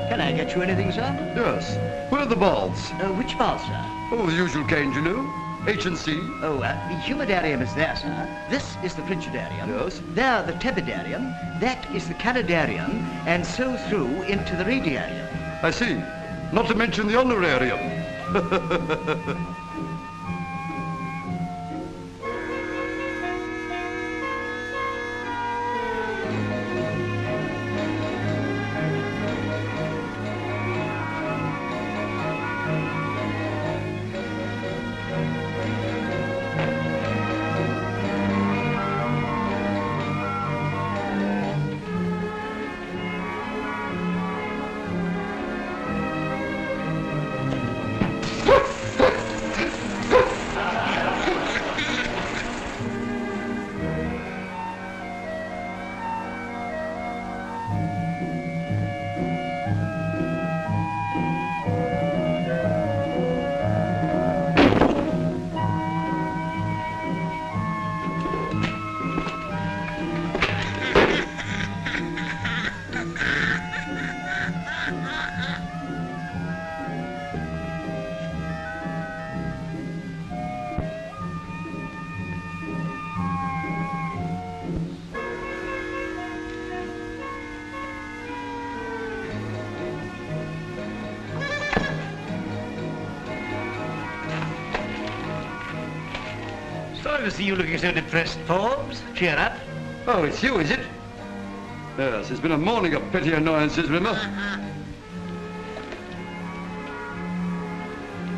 Can I get you anything, sir? Yes. Where are the balls? Which balls, sir? Oh, the usual kind, you know. H&C. Oh, the humidarium is there, sir. This is the frigidarium. Yes. There, the tepidarium. That is the canidarium. And so through into the radiarium. I see. Not to mention the honorarium. Sorry to see you looking so depressed, Forbes. Cheer up. Oh, it's you, is it? Yes, it's been a morning of petty annoyances, remember?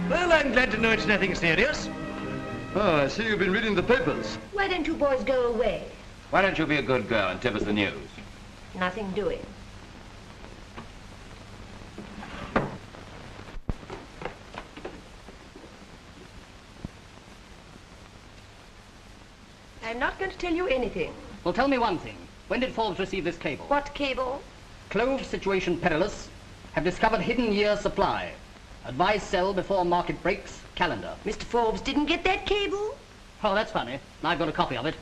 Well, I'm glad to know it's nothing serious. Oh, I see you've been reading the papers. Why don't you boys go away? Why don't you be a good girl and tip us the news? Nothing doing. I'm not going to tell you anything. Well, tell me one thing. When did Forbes receive this cable? What cable? Clove situation perilous. Have discovered hidden year supply. Advise sell before market breaks. Calendar. Mr. Forbes didn't get that cable? Oh, that's funny. I've got a copy of it.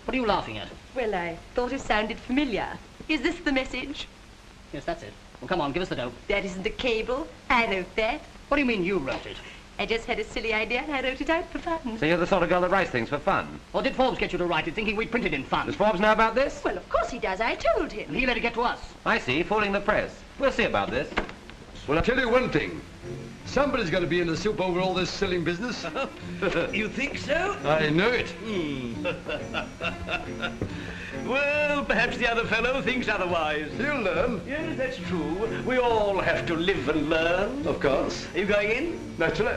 What are you laughing at? Well, I thought it sounded familiar. Is this the message? Yes, that's it. Well, come on, give us the dope. That isn't a cable. I wrote that. What do you mean you wrote it? I just had a silly idea and I wrote it out for fun. So you're the sort of girl that writes things for fun? Or did Forbes get you to write it thinking we'd print it in fun? Does Forbes know about this? Well, of course he does. I told him. And he let it get to us. I see, fooling the press. We'll see about this. Well, I'll tell you one thing. Somebody's got to be in the soup over all this selling business. You think so? I know it. Well, perhaps the other fellow thinks otherwise. He'll learn. Yes, that's true. We all have to live and learn. Of course. Are you going in? Naturally.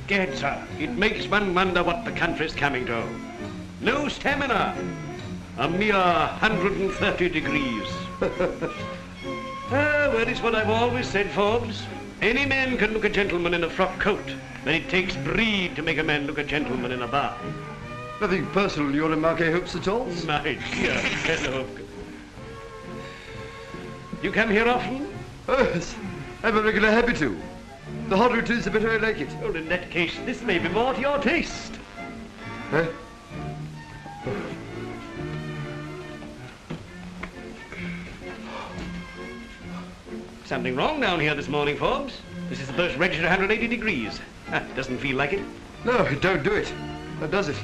Gad, sir, it makes one wonder what the country's coming to. No stamina. A mere 130 degrees. Well, it's what I've always said, Forbes. Any man can look a gentleman in a frock coat, but it takes breed to make a man look a gentleman in a bar. Nothing personal in your remark, I hope, Sir Charles? My dear fellow. You come here often? Oh, yes. I'm a regular habit to. The hotter it is, the better I like it. Well, in that case, this may be more to your taste. Huh? Something wrong down here this morning, Forbes. This is supposed to register 180 degrees. Doesn't feel like it. No, don't do it. That does it.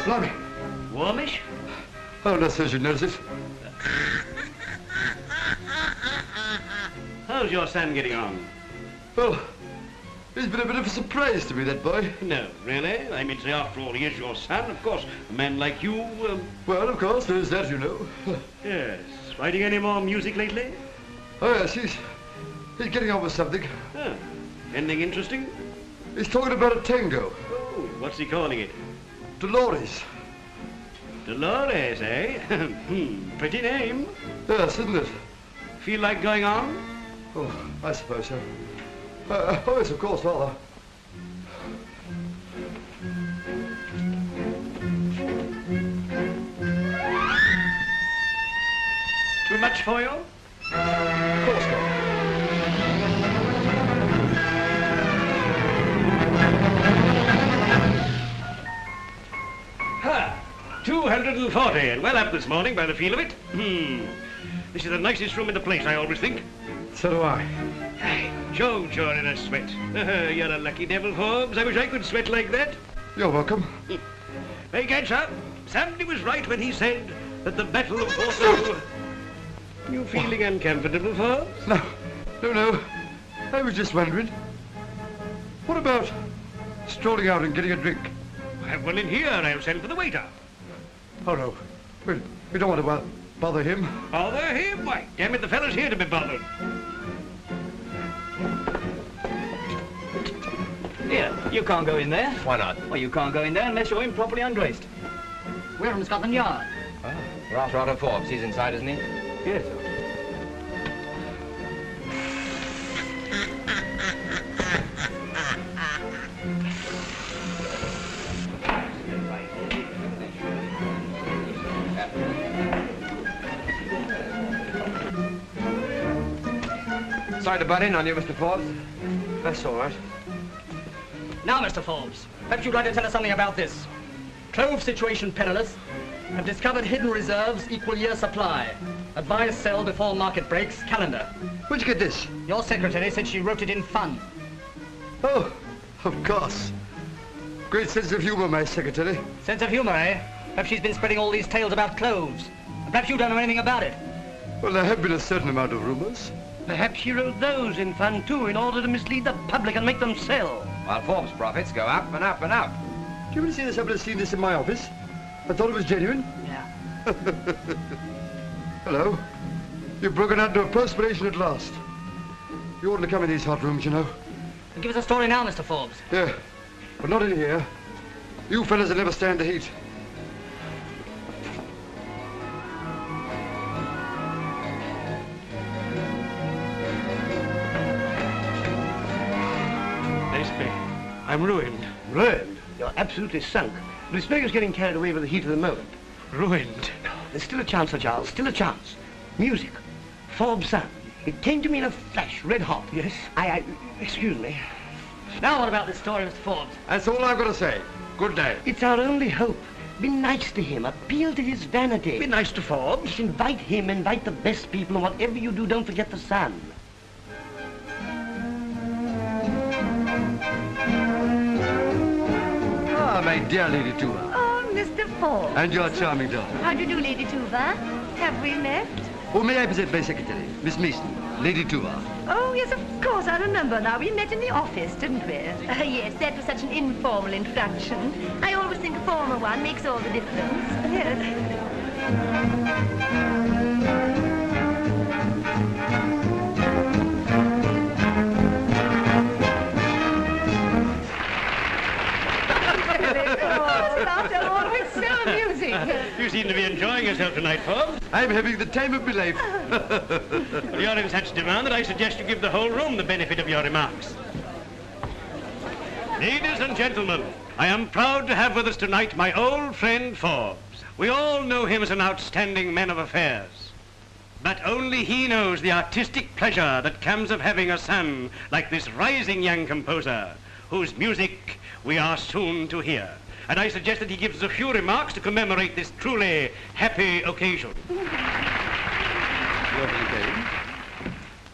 Blimey. Warmish? Oh, not so you notice it. How's your son getting on? Well, he's been a bit of a surprise to me, that boy. No, really? I mean, say, after all, he is your son. Of course, a man like you, Well, of course, there's that, you know. Yes. Writing any more music lately? Oh, yes, he's getting on with something. Huh. Anything interesting? He's talking about a tango. Oh, what's he calling it? Dolores. Dolores, eh? Pretty name. Yes, isn't it? Feel like going on? Oh, I suppose so. Oh, yes, of course, Father. Too much for you? Of course not. Ha! 240, and well up this morning by the feel of it. This is the nicest room in the place, I always think. So do I. Hey, Jove, you're in a sweat. You're a lucky devil, Forbes. I wish I could sweat like that. You're welcome. Hey, get up. Somebody was right when he said that the Battle of Waterloo... You feeling uncomfortable, Forbes? No. I was just wondering. What about strolling out and getting a drink? Have one in here. I'll send for the waiter. Oh, no. We don't want to bother him. Bother him? Why, damn it, the fellow's here to be bothered. Here, you can't go in there. Why not? Well, you can't go in there unless you're improperly undressed. We're from Scotland Yard. Oh, we're after Otto Forbes. He's inside, isn't he? Yes. Sorry to butt in on you, Mr. Forbes. That's all right. Now, Mr. Forbes, perhaps you'd like to tell us something about this. Clove situation perilous. Have discovered hidden reserves, equal year supply. Advise sell before market breaks. Calendar. Where'd you get this? Your secretary said she wrote it in fun. Oh, of course. Great sense of humor, my secretary. Sense of humor, eh? Perhaps she's been spreading all these tales about cloves. And perhaps you don't know anything about it. Well, there have been a certain amount of rumors. Perhaps she wrote those in fun, too, in order to mislead the public and make them sell. while Forbes' profits go up and up and up. Do you ever see this? I've never seen this in my office. I thought it was genuine. Yeah. Hello. You've broken out into a perspiration at last. You oughtn't to come in these hot rooms, you know. Give us a story now, Mr. Forbes. Yeah, but not in here. You fellas will never stand the heat. I'm ruined. Ruined? You're absolutely sunk. But it's no use getting carried away with the heat of the moment. Ruined? There's still a chance, Sir Charles, still a chance. Music. Forbes' son. It came to me in a flash, red hot. Yes? Excuse me. Now what about this story, Mr. Forbes? That's all I've got to say. Good day. It's our only hope. Be nice to him. Appeal to his vanity. Be nice to Forbes. Just invite him, invite the best people, and whatever you do, don't forget the sun. Ah, my dear Lady Tuva. Oh, Mr. Forbes. And your charming daughter. How do you do, Lady Tuva? Have we met? Oh, may I present my secretary, Miss Mason, Lady Tuva. Oh, yes, of course, I remember now. We met in the office, didn't we? Yes, that was such an informal introduction. I always think a formal one makes all the difference. Yes. After all, it's so amusing. You seem to be enjoying yourself tonight, Forbes. I'm having the time of my life. Well, you're in such demand that I suggest you give the whole room the benefit of your remarks. Ladies and gentlemen, I am proud to have with us tonight my old friend Forbes. We all know him as an outstanding man of affairs. But only he knows the artistic pleasure that comes of having a son like this rising young composer, whose music we are soon to hear. And I suggest that he gives us a few remarks to commemorate this truly happy occasion.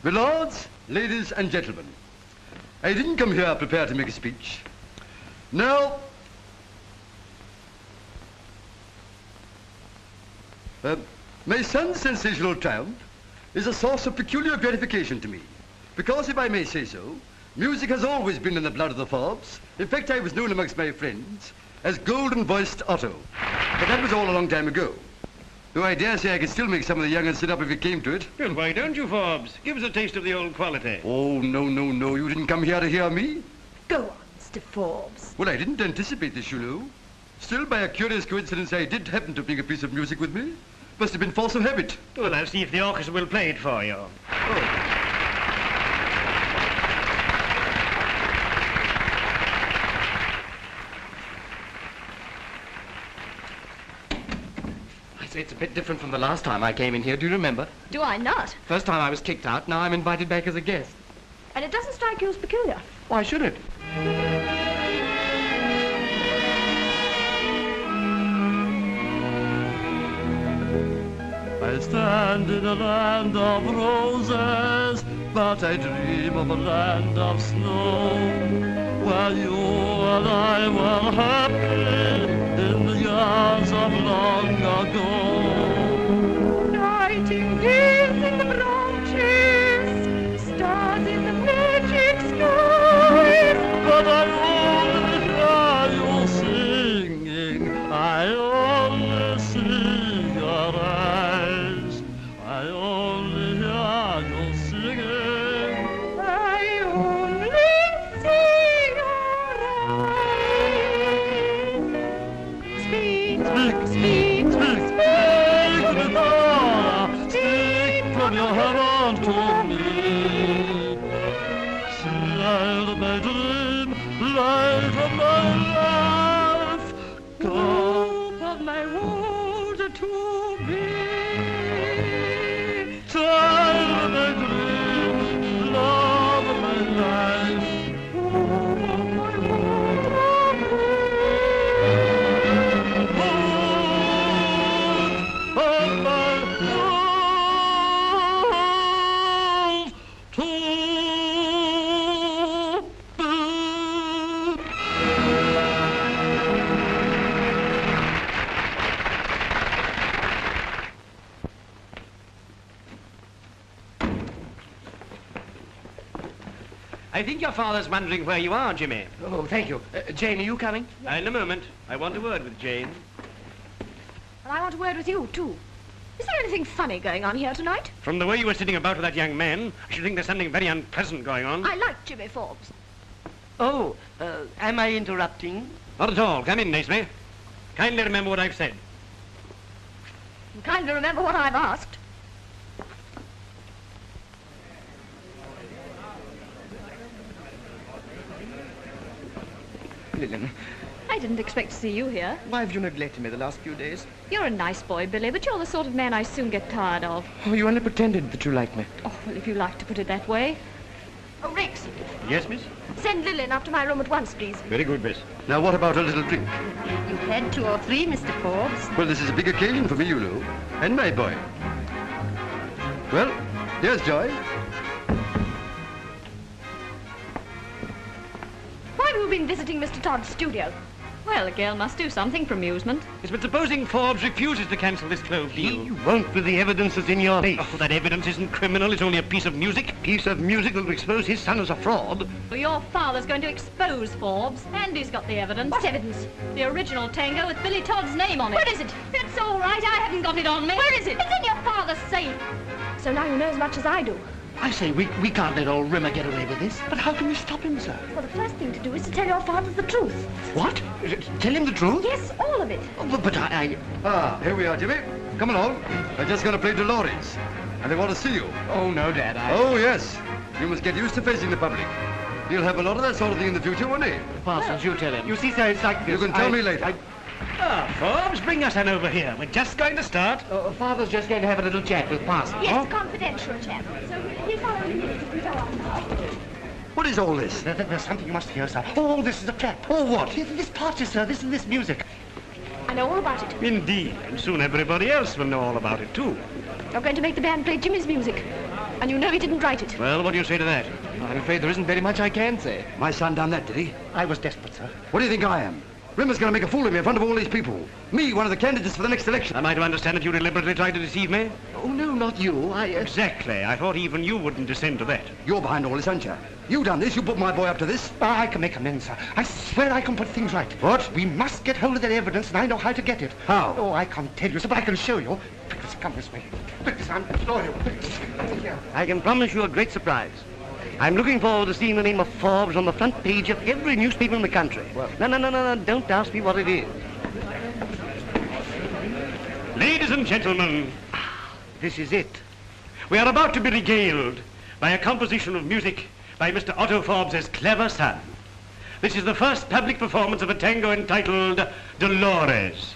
My lords, ladies and gentlemen, I didn't come here prepared to make a speech. No. My son's sensational triumph is a source of peculiar gratification to me, because if I may say so, music has always been in the blood of the Forbes. In fact, I was known amongst my friends as golden-voiced Otto. But that was all a long time ago. Though I dare say I could still make some of the young uns sit up if it came to it. Well, why don't you, Forbes? Give us a taste of the old quality. Oh, no, no, no. You didn't come here to hear me. Go on, Mr. Forbes. Well, I didn't anticipate this, you know. Still, by a curious coincidence, I did happen to bring a piece of music with me. Must have been force of habit. Well, I'll see if the orchestra will play it for you. Oh. It's a bit different from the last time I came in here. Do you remember? Do I not? First time I was kicked out, now I'm invited back as a guest. And it doesn't strike you as peculiar? Why should it? I stand in a land of roses, but I dream of a land of snow, where you and I were happy in the years of long ago. Nightingales in the branches, stars in the magic skies. But I only hear you singing, I only see your eyes, I only hear you singing, I only see your eyes. Speak, speak, speak, speak, speak from your heaven to me. Child of my dream, light of my life, hope of my world to be. child of my dream, love of my life, Hope of my world to be. hope of my world to be. I think your father's wondering where you are, Jimmy. Oh, thank you. Jane, are you coming? In a moment. I want a word with Jane. And I want a word with you, too. Is there anything funny going on here tonight? From the way you were sitting about with that young man, I should think there's something very unpleasant going on. I like Jimmy Forbes. Oh, am I interrupting? Not at all. Come in, Naismith. Kindly remember what I've said. And kindly remember what I've asked. Lillian, I didn't expect to see you here. why have you neglected me the last few days? You're a nice boy, Billy, but you're the sort of man I soon get tired of. Oh, you only pretended that you liked me. Oh, well, if you like to put it that way. Oh, Rex, Yes, miss? send Lillian up to my room at once, please. Very good, miss. Now, what about a little drink? You've had 2 or 3, Mr. Forbes. Well, this is a big occasion for me, you know. And my boy. Well, here's Joy. Why have you been visiting Mr. Todd's studio? Well, a girl must do something for amusement. Yes, but supposing Forbes refuses to cancel this Clove deal? You won't with the evidence that's in your face. Oh, that evidence isn't criminal. It's only a piece of music. Piece of music that will expose his son as a fraud. Well, your father's going to expose Forbes, and he's got the evidence. What evidence? The original tango with Billy Todd's name on it. Where is it? It's all right. I haven't got it on me. Where is it? It's in your father's safe. So now you know as much as I do. I say, we can't let old Rimmer get away with this. But how can we stop him, sir? Well, the first thing to do is to tell your father the truth. What? Tell him the truth? Yes, all of it. Oh, but I... Ah, here we are, Jimmy. Come along. I'm just going to play Dolores. And they want to see you. Oh, no, Dad, Oh, yes. You must get used to facing the public. He'll have a lot of that sort of thing in the future, won't he? Parsons, you tell him. You see, sir, it's like this. You can tell me later. Forbes, bring your son over here. We're just going to start. Father's just going to have a little chat with Parsons. Yes, confidential chat. So he'll follow me if we go on now. What is all this? There's something you must hear, sir. Oh, this is a trap. Oh, what? This party, sir, this music. I know all about it. Indeed, and soon everybody else will know all about it, too. You're going to make the band play Jimmy's music. And you know he didn't write it. Well, what do you say to that? I'm afraid there isn't very much I can say. My son done that, did he? I was desperate, sir. What do you think I am? Rimmer's going to make a fool of me in front of all these people. Me, one of the candidates for the next election. Am I to understand that you deliberately tried to deceive me? Oh, no, not you. Exactly. I thought even you wouldn't descend to that. You're behind all this, aren't you? You done this. You put my boy up to this. I can make amends, sir. I swear I can put things right. What? We must get hold of that evidence, and I know how to get it. How? Oh, I can't tell you, sir, but I can show you. Quick, come this way. Quick, I'm implore you. Here. I can promise you a great surprise. I'm looking forward to seeing the name of Forbes on the front page of every newspaper in the country. Well, no, don't ask me what it is. Ladies and gentlemen, this is it. We are about to be regaled by a composition of music by Mr. Otto Forbes' clever son. This is the first public performance of a tango entitled Dolores.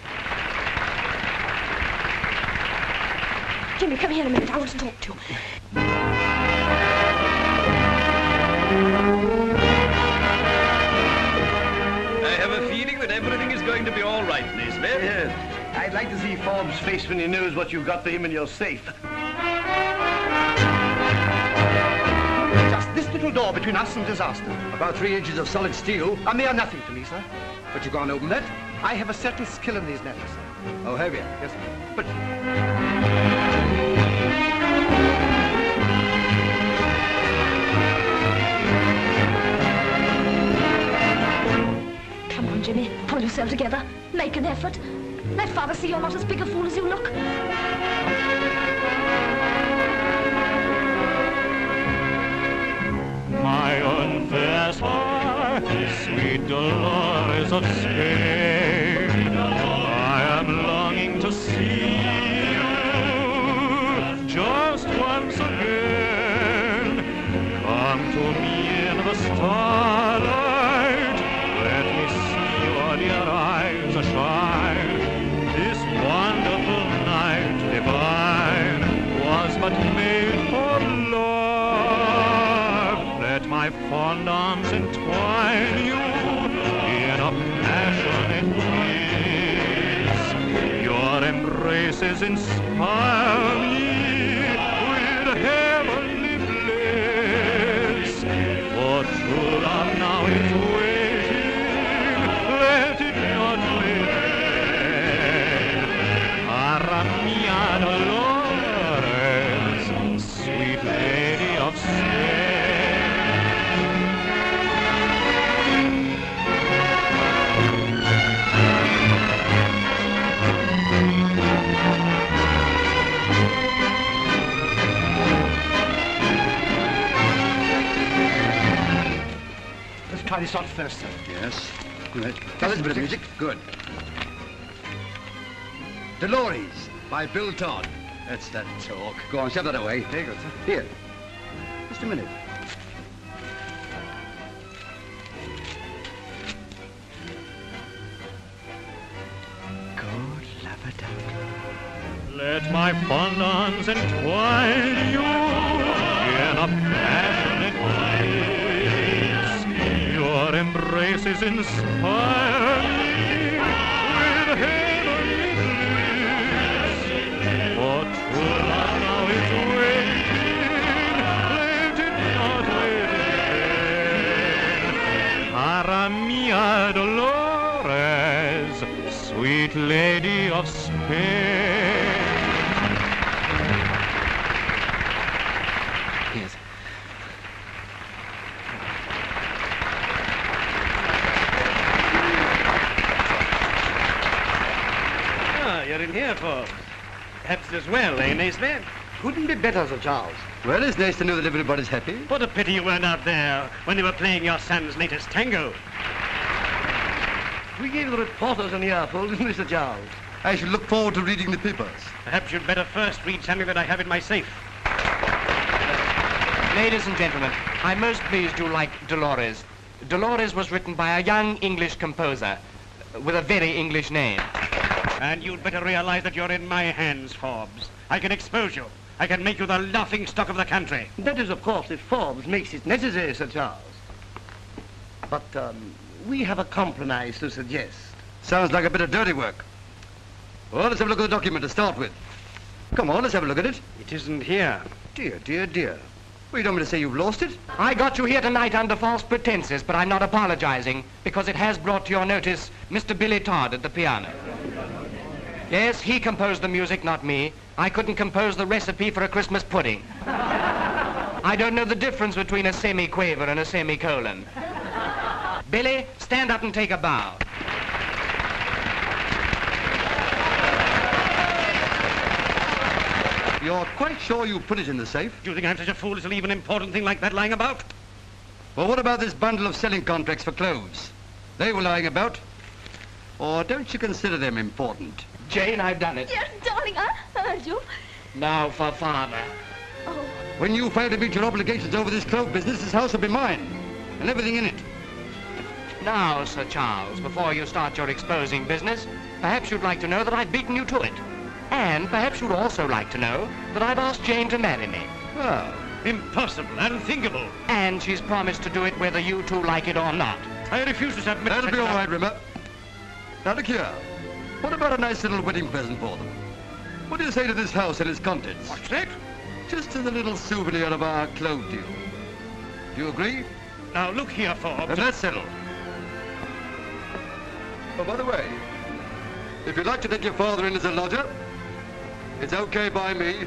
Jimmy, come here a minute. I want to talk to you. I have a feeling that everything is going to be all right, Naismith. Yes. I'd like to see Forbes' face when he knows what you've got for him in your safe. Just this little door between us and disaster. About 3 inches of solid steel. A mere nothing to me, sir. But you can't open that? I have a certain skill in these matters, sir. Oh, have you? Yes, sir. But... Come on, Jimmy. Pull yourself together. Make an effort. Let Father see you're not as big a fool as you look. My unfair sire, sweet Dolores of Spain, I am longing to see you just once again. Come to me in the starlight, let me see your dear eyes shine. This wonderful night divine was but made for love. Let my fond arms entwine you in a passionate kiss. Your embraces inspire me with heavenly bliss. For true love now is waiting, let it not wait. Cara mia Dolores, sweet lady of Spain. start first, sir. Yes. Right. Now this bit of music. Good. Dolores by Bill Todd. That's that talk. Go on, shove that away. Very good, sir. Here. Just a minute. Good love-a-dub. Let my fond arms entwine you in a passionate kiss. Your embraces inspire me with heavenly bliss. For true love now is waiting, let it not wait again. Cara mia Dolores, sweet lady of Spain. Yes. Ah, you're in here, Forbes. Perhaps as well, eh, Naismith? Couldn't be better, Sir Charles. Well, it's nice to know that everybody's happy. What a pity you weren't out there when they were playing your son's latest tango. We gave the reporters an earful, didn't we, Sir Charles? I shall look forward to reading the papers. Perhaps you'd better first read something that I have in my safe. Ladies and gentlemen, I'm most pleased you like Dolores. Dolores was written by a young English composer with a very English name. And you'd better realize that you're in my hands, Forbes. I can expose you. I can make you the laughing stock of the country. That is, of course, if Forbes makes it necessary, Sir Charles. But, we have a compromise to suggest. Sounds like a bit of dirty work. Well, let's have a look at the document to start with. Come on, let's have a look at it. It isn't here. Dear, dear, dear. Well, you don't mean to say you've lost it? I got you here tonight under false pretenses, but I'm not apologizing because it has brought to your notice Mr. Billy Todd at the piano. Yes, he composed the music, not me. I couldn't compose the recipe for a Christmas pudding. I don't know the difference between a semi-quaver and a semicolon. Billy, stand up and take a bow. You're quite sure you put it in the safe? Do you think I'm such a fool as to leave an important thing like that lying about? Well, what about this bundle of selling contracts for clothes? They were lying about. Or don't you consider them important? Jane, I've done it. Yes, darling, I heard you. Now for father. Oh. When you fail to meet your obligations over this clothes business, this house will be mine. And everything in it. Now, Sir Charles, before you start your exposing business, perhaps you'd like to know that I've beaten you to it. And perhaps you'd also like to know that I've asked Jane to marry me. Oh, impossible, unthinkable. And she's promised to do it whether you two like it or not. I refuse to submit. That'll be all right, Rimmer. Now look here. What about a nice little wedding present for them? What do you say to this house and its contents? What's that? Just as a little souvenir of our clothes deal. Do you agree? Now look here, Forbes. Then that's settled. Oh, by the way, if you'd like to take your father in as a lodger, it's okay by me.